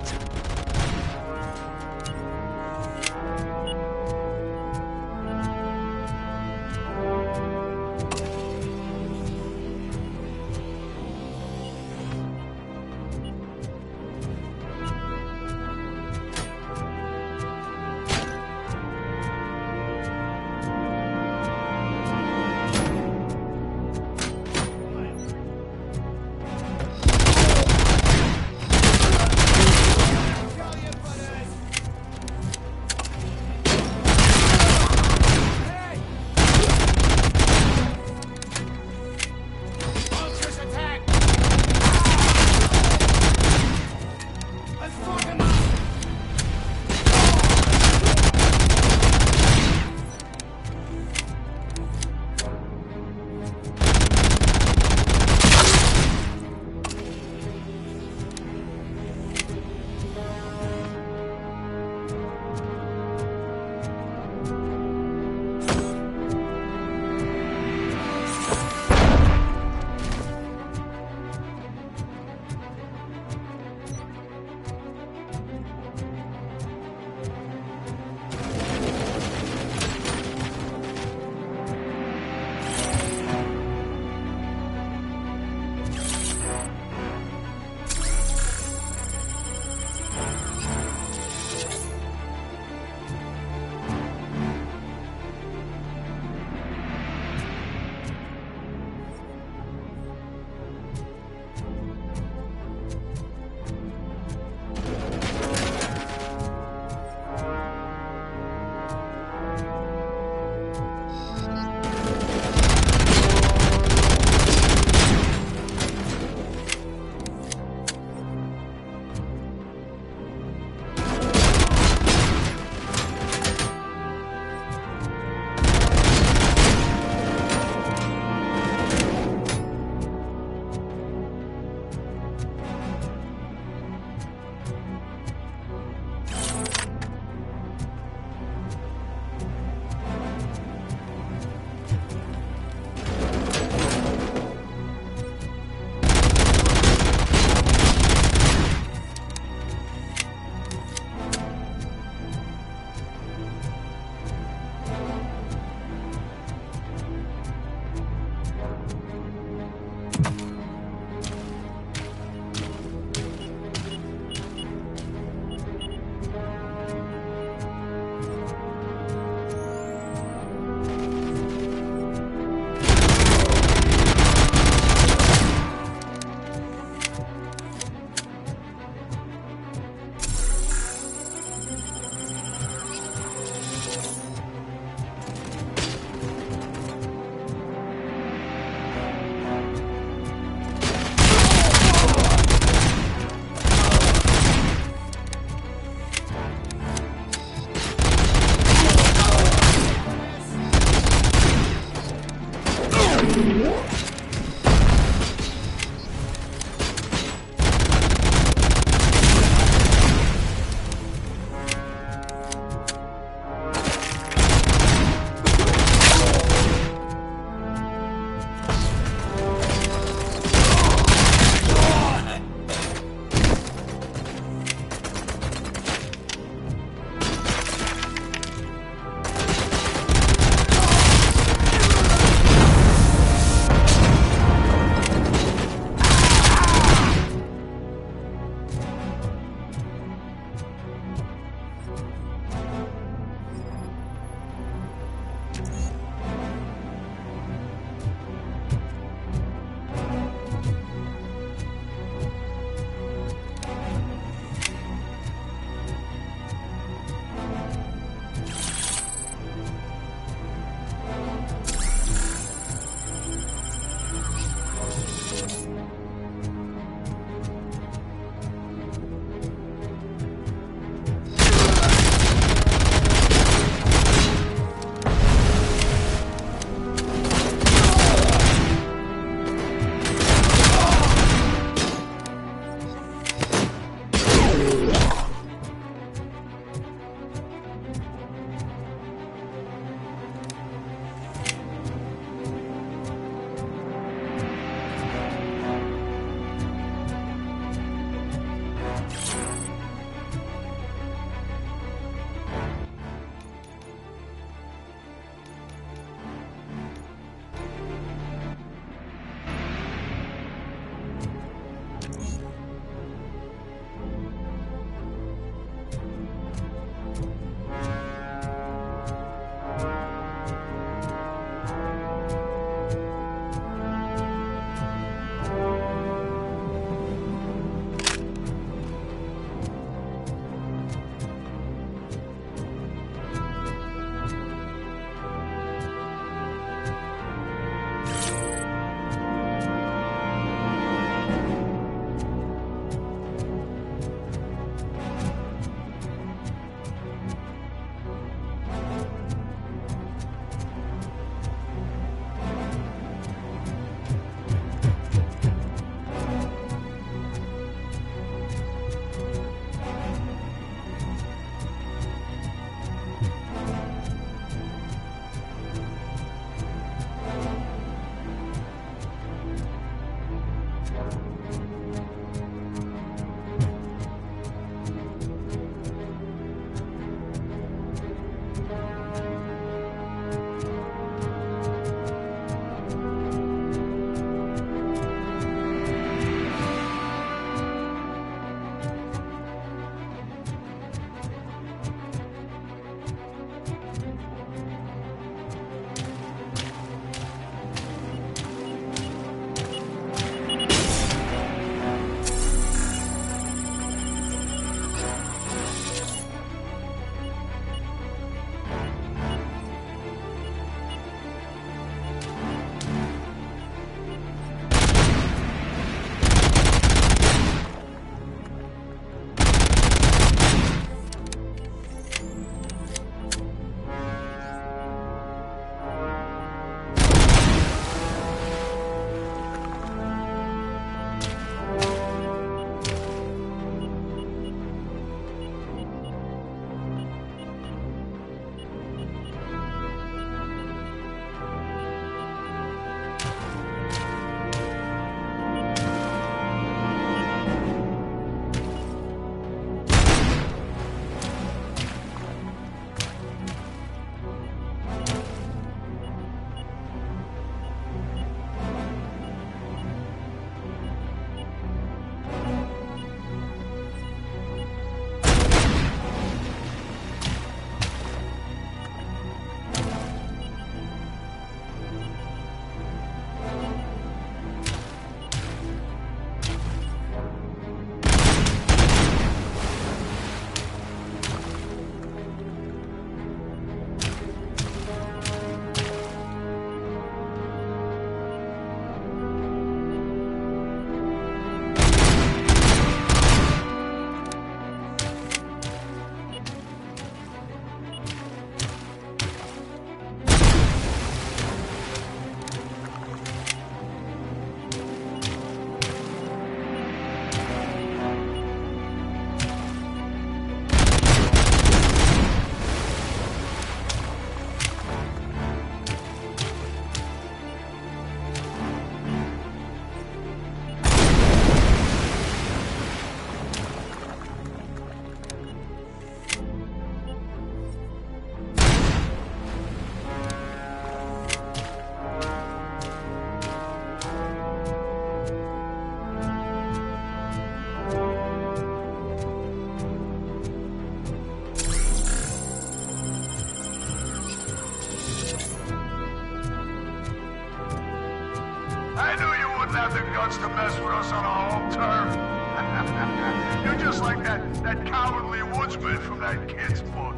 wants to mess with us on our home turf. You're just like that cowardly woodsman from that kid's book.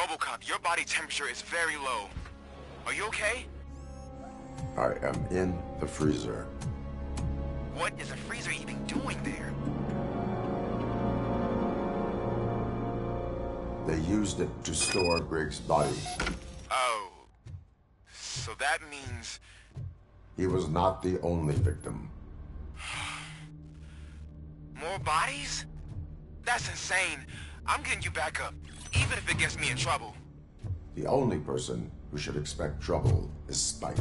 Robocop, your body temperature is very low. Are you okay? I am in the freezer. What is a freezer even doing there? They used it to store Briggs' body. Oh. So that means... He was not the only victim. More bodies? That's insane. I'm getting you back up, even if it gets me in trouble. The only person who should expect trouble is Spike.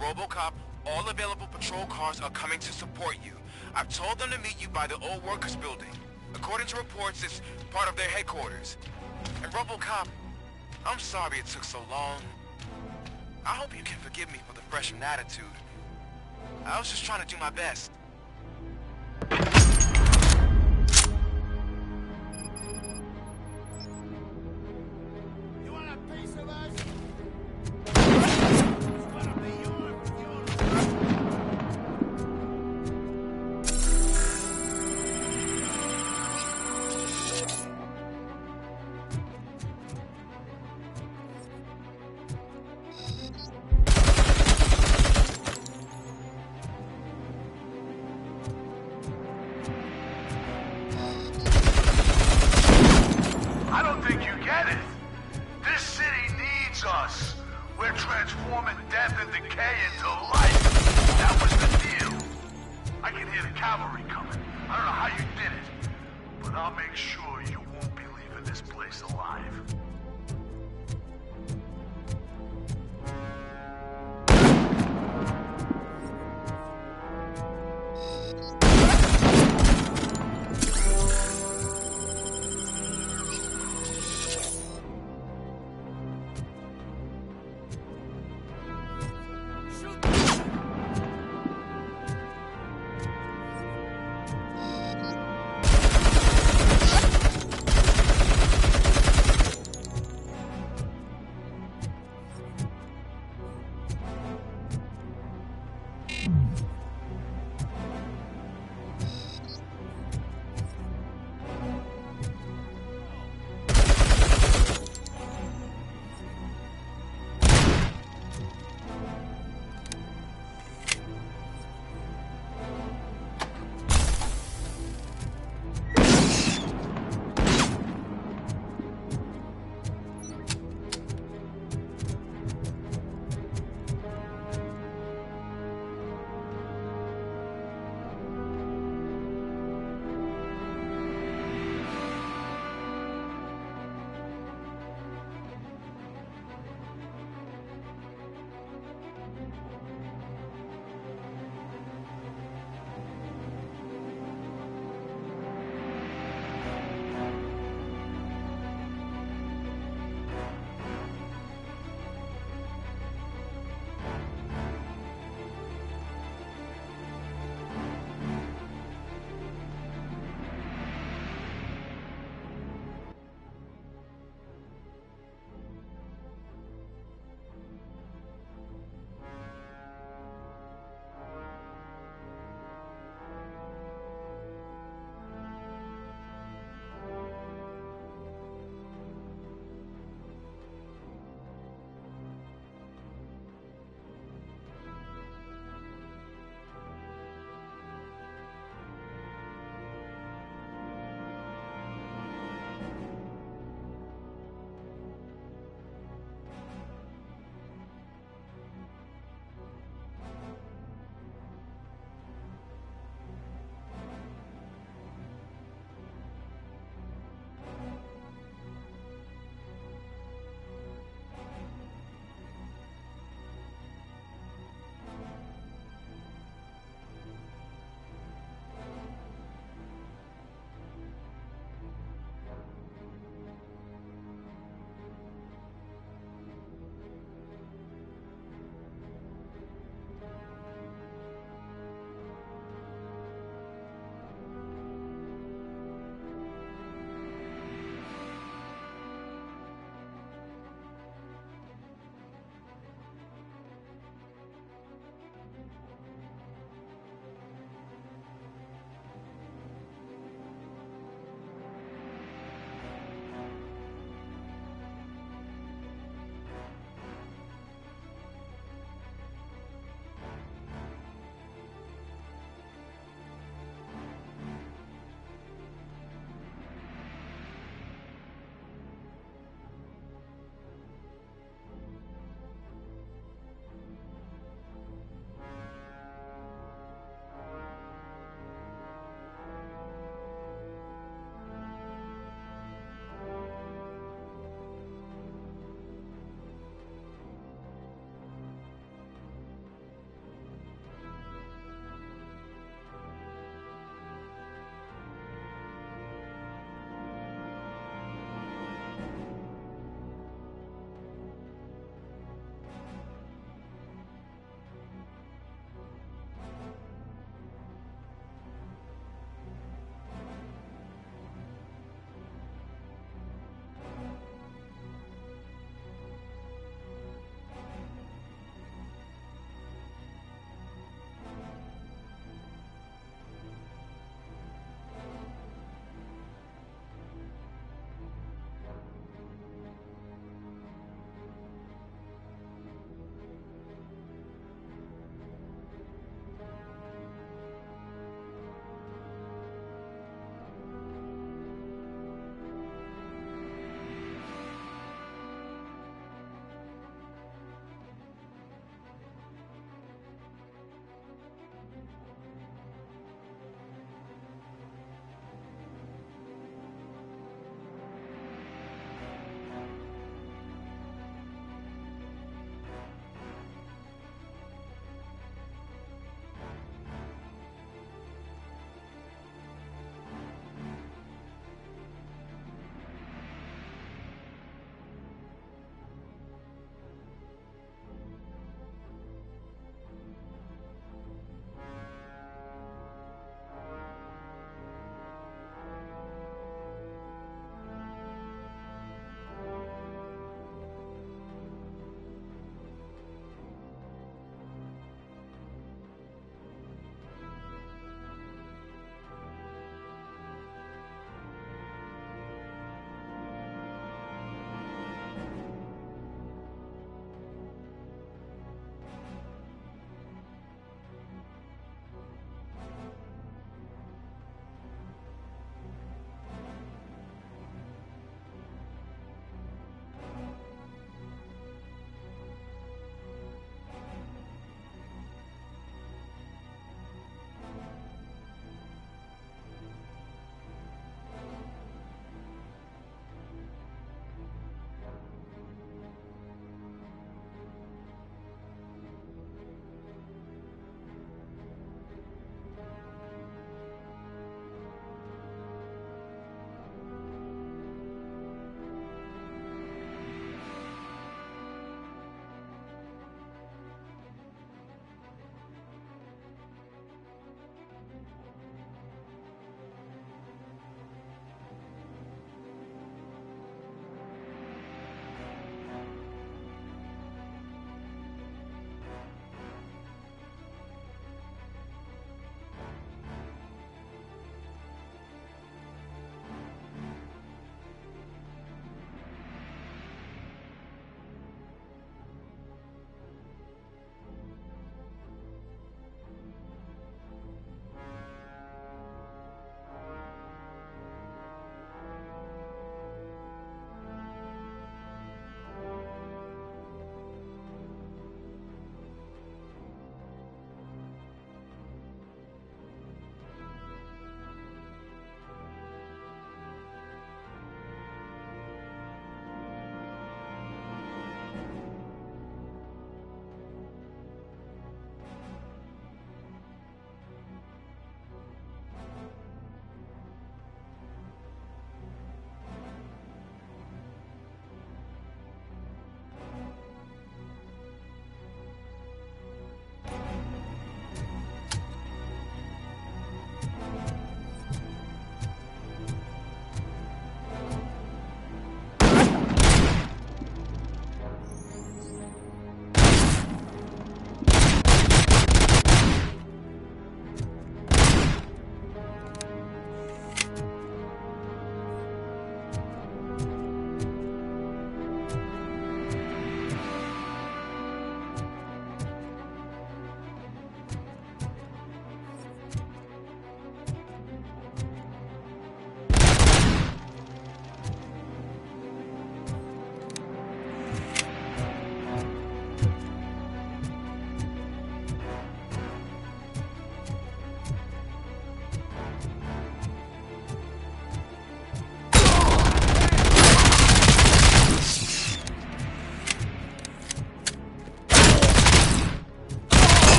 Robocop, all available patrol cars are coming to support you. I've told them to meet you by the old workers building. According to reports, it's part of their headquarters. And Robocop, I'm sorry it took so long. I hope you can forgive me for the freshman attitude. I was just trying to do my best. You want a piece of us? I don't think you get it. This city needs us. We're transforming death and decay into life. That was the deal. I can hear the cavalry coming. I don't know how you did it, but I'll make sure you won't be leaving this place alive.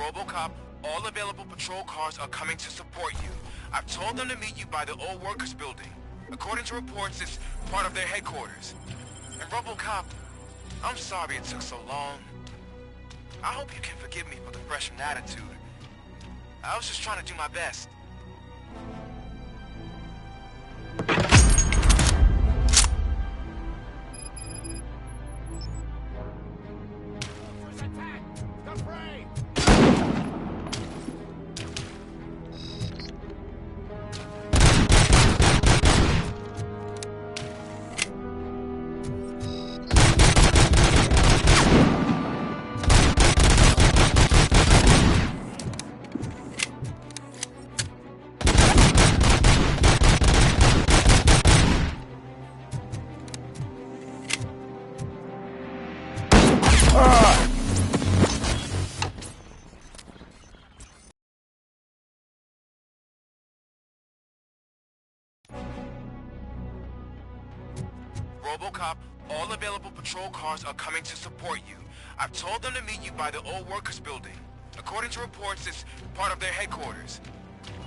Robocop, all available patrol cars are coming to support you. I've told them to meet you by the old workers building. According to reports, it's part of their headquarters. And Robocop, I'm sorry it took so long. I hope you can forgive me for the freshman attitude. I was just trying to do my best. Robocop, all available patrol cars are coming to support you. I've told them to meet you by the old workers building. According to reports, it's part of their headquarters.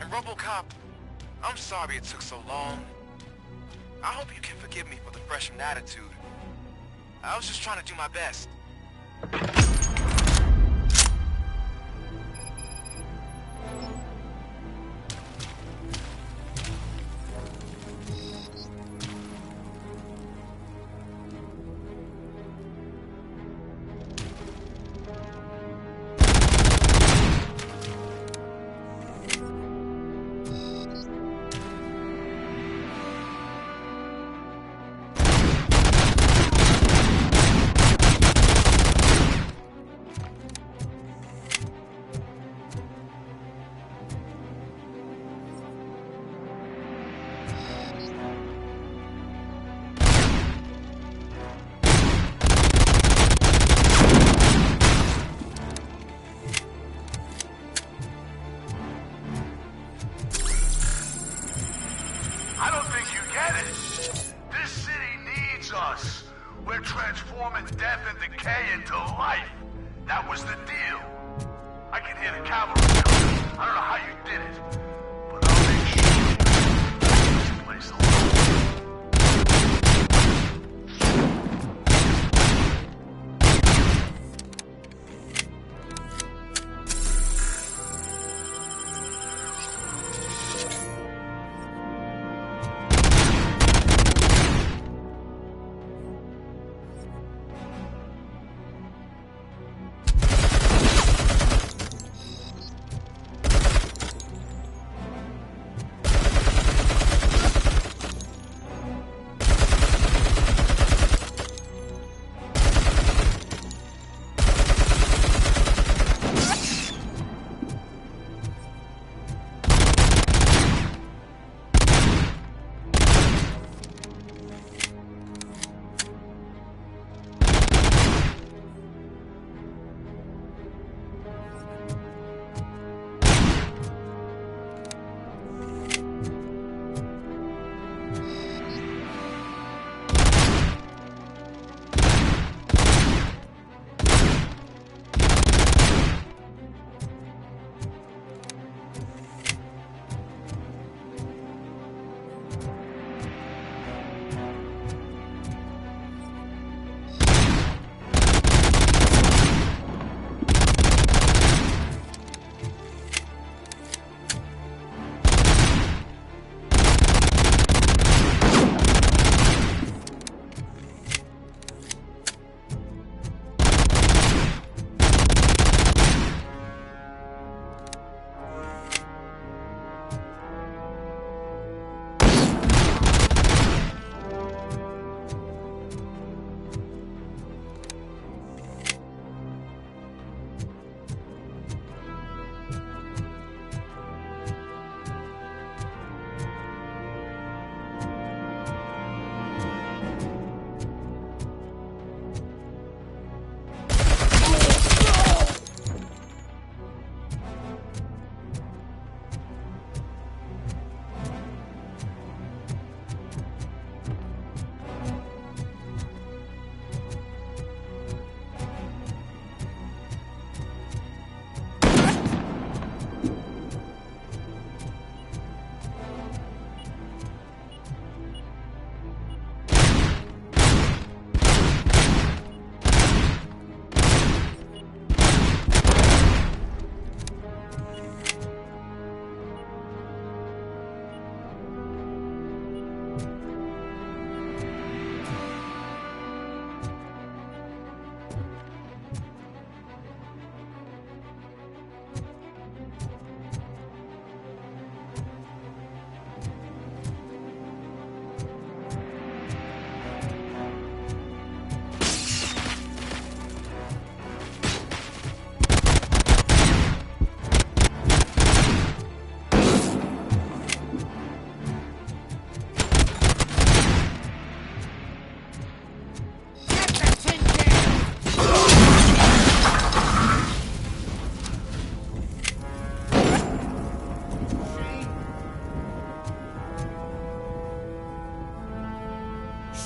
And Robocop, I'm sorry it took so long. I hope you can forgive me for the freshman attitude. I was just trying to do my best. I don't think you get it. This city needs us. We're transforming death and decay into life. That was the deal. I can hear the cavalry coming. I don't know how you did it, but I'll make sure you leave this place alone.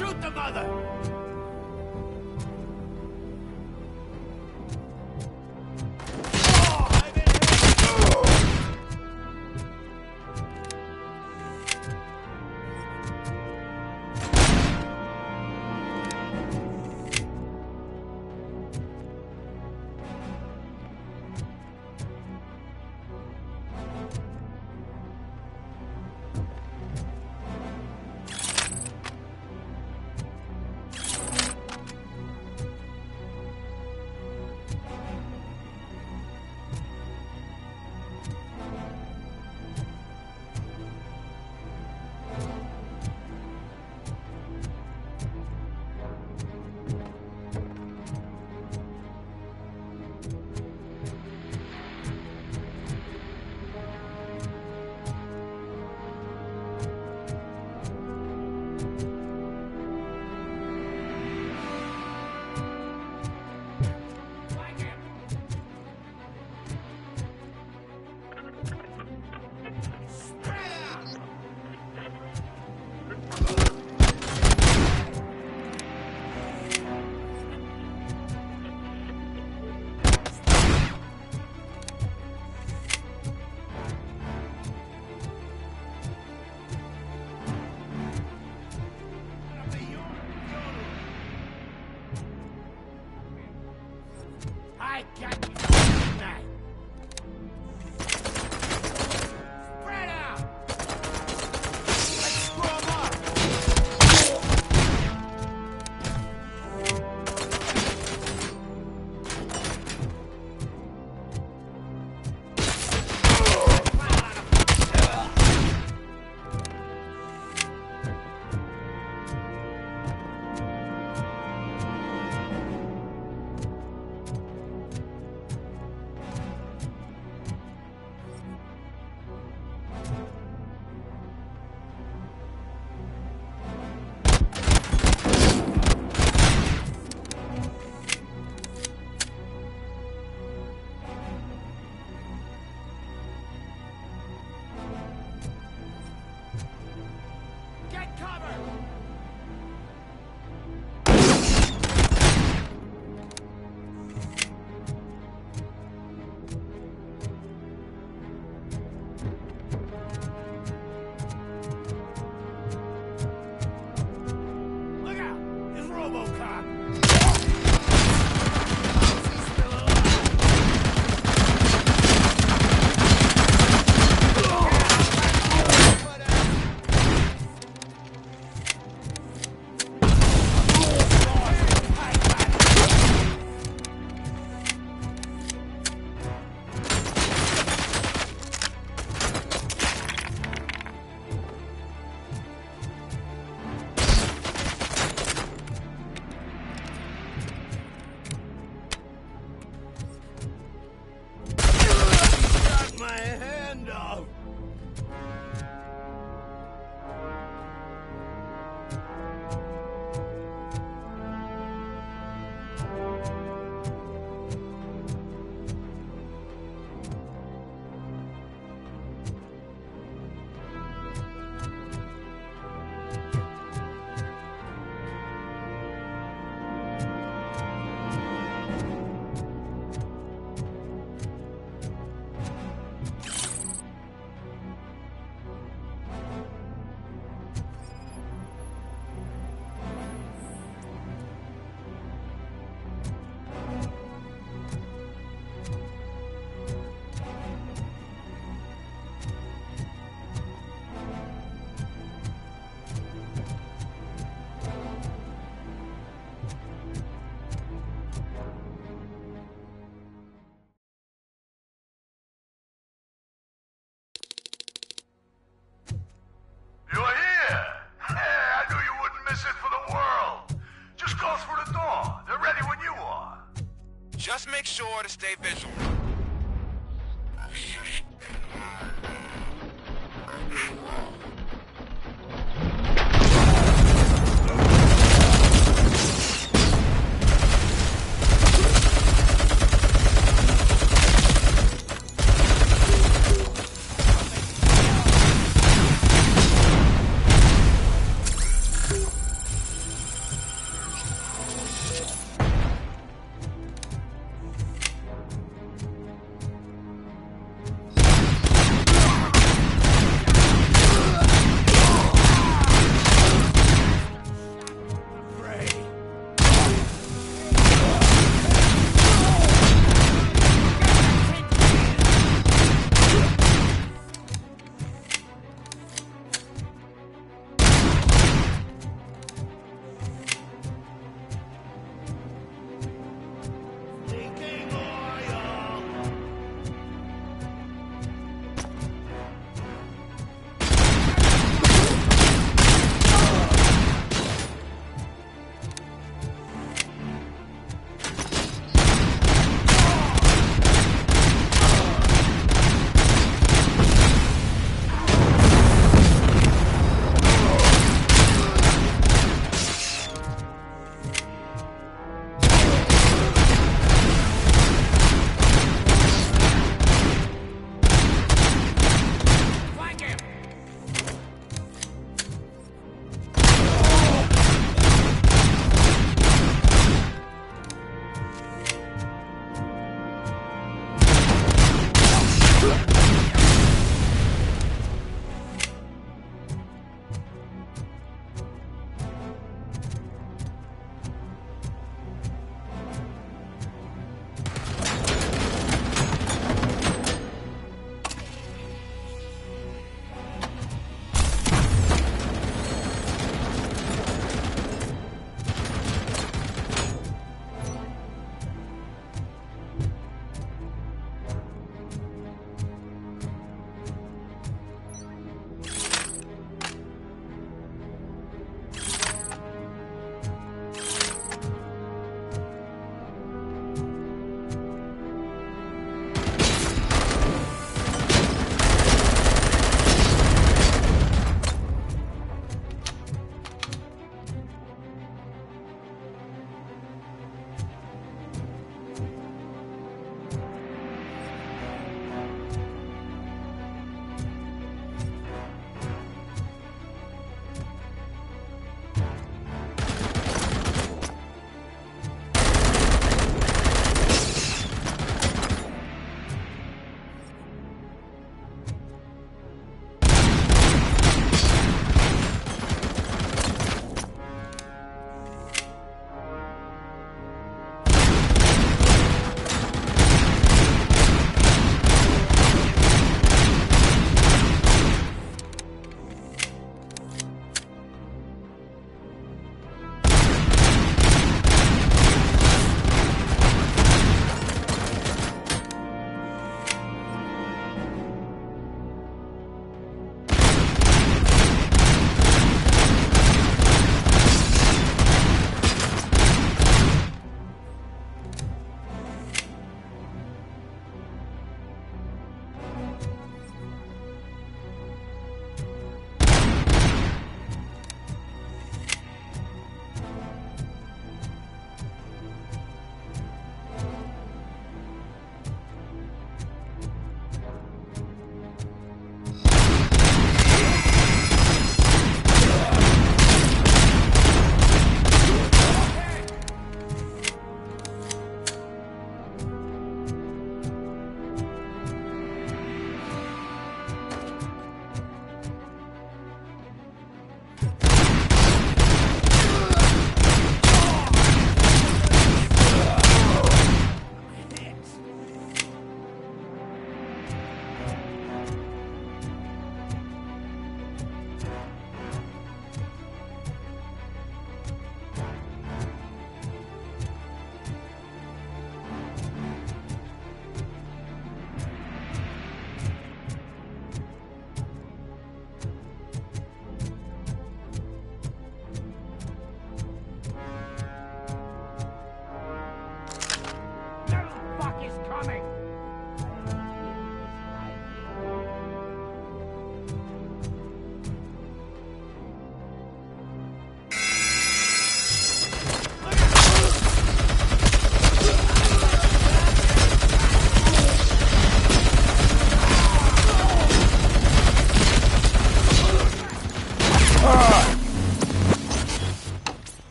Shoot the mother! I got you tonight. Spread out. Let's screw 'em up. Get cover! Look out! It's Robocop! He's still got my hand off! You're here! Hey, I knew you wouldn't miss it for the world. Just go through the door. They're ready when you are. Just make sure to stay vigilant.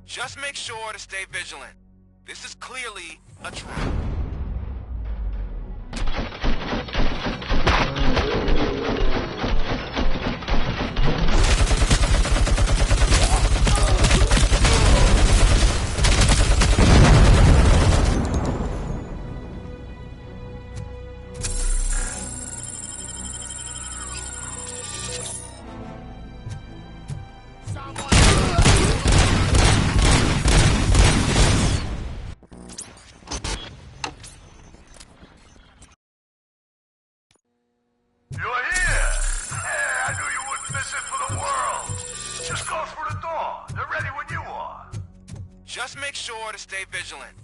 Just make sure to stay vigilant. This is clearly a trap. You're here! Hey, I knew you wouldn't miss it for the world! Just go through the door. They're ready when you are. Just make sure to stay vigilant.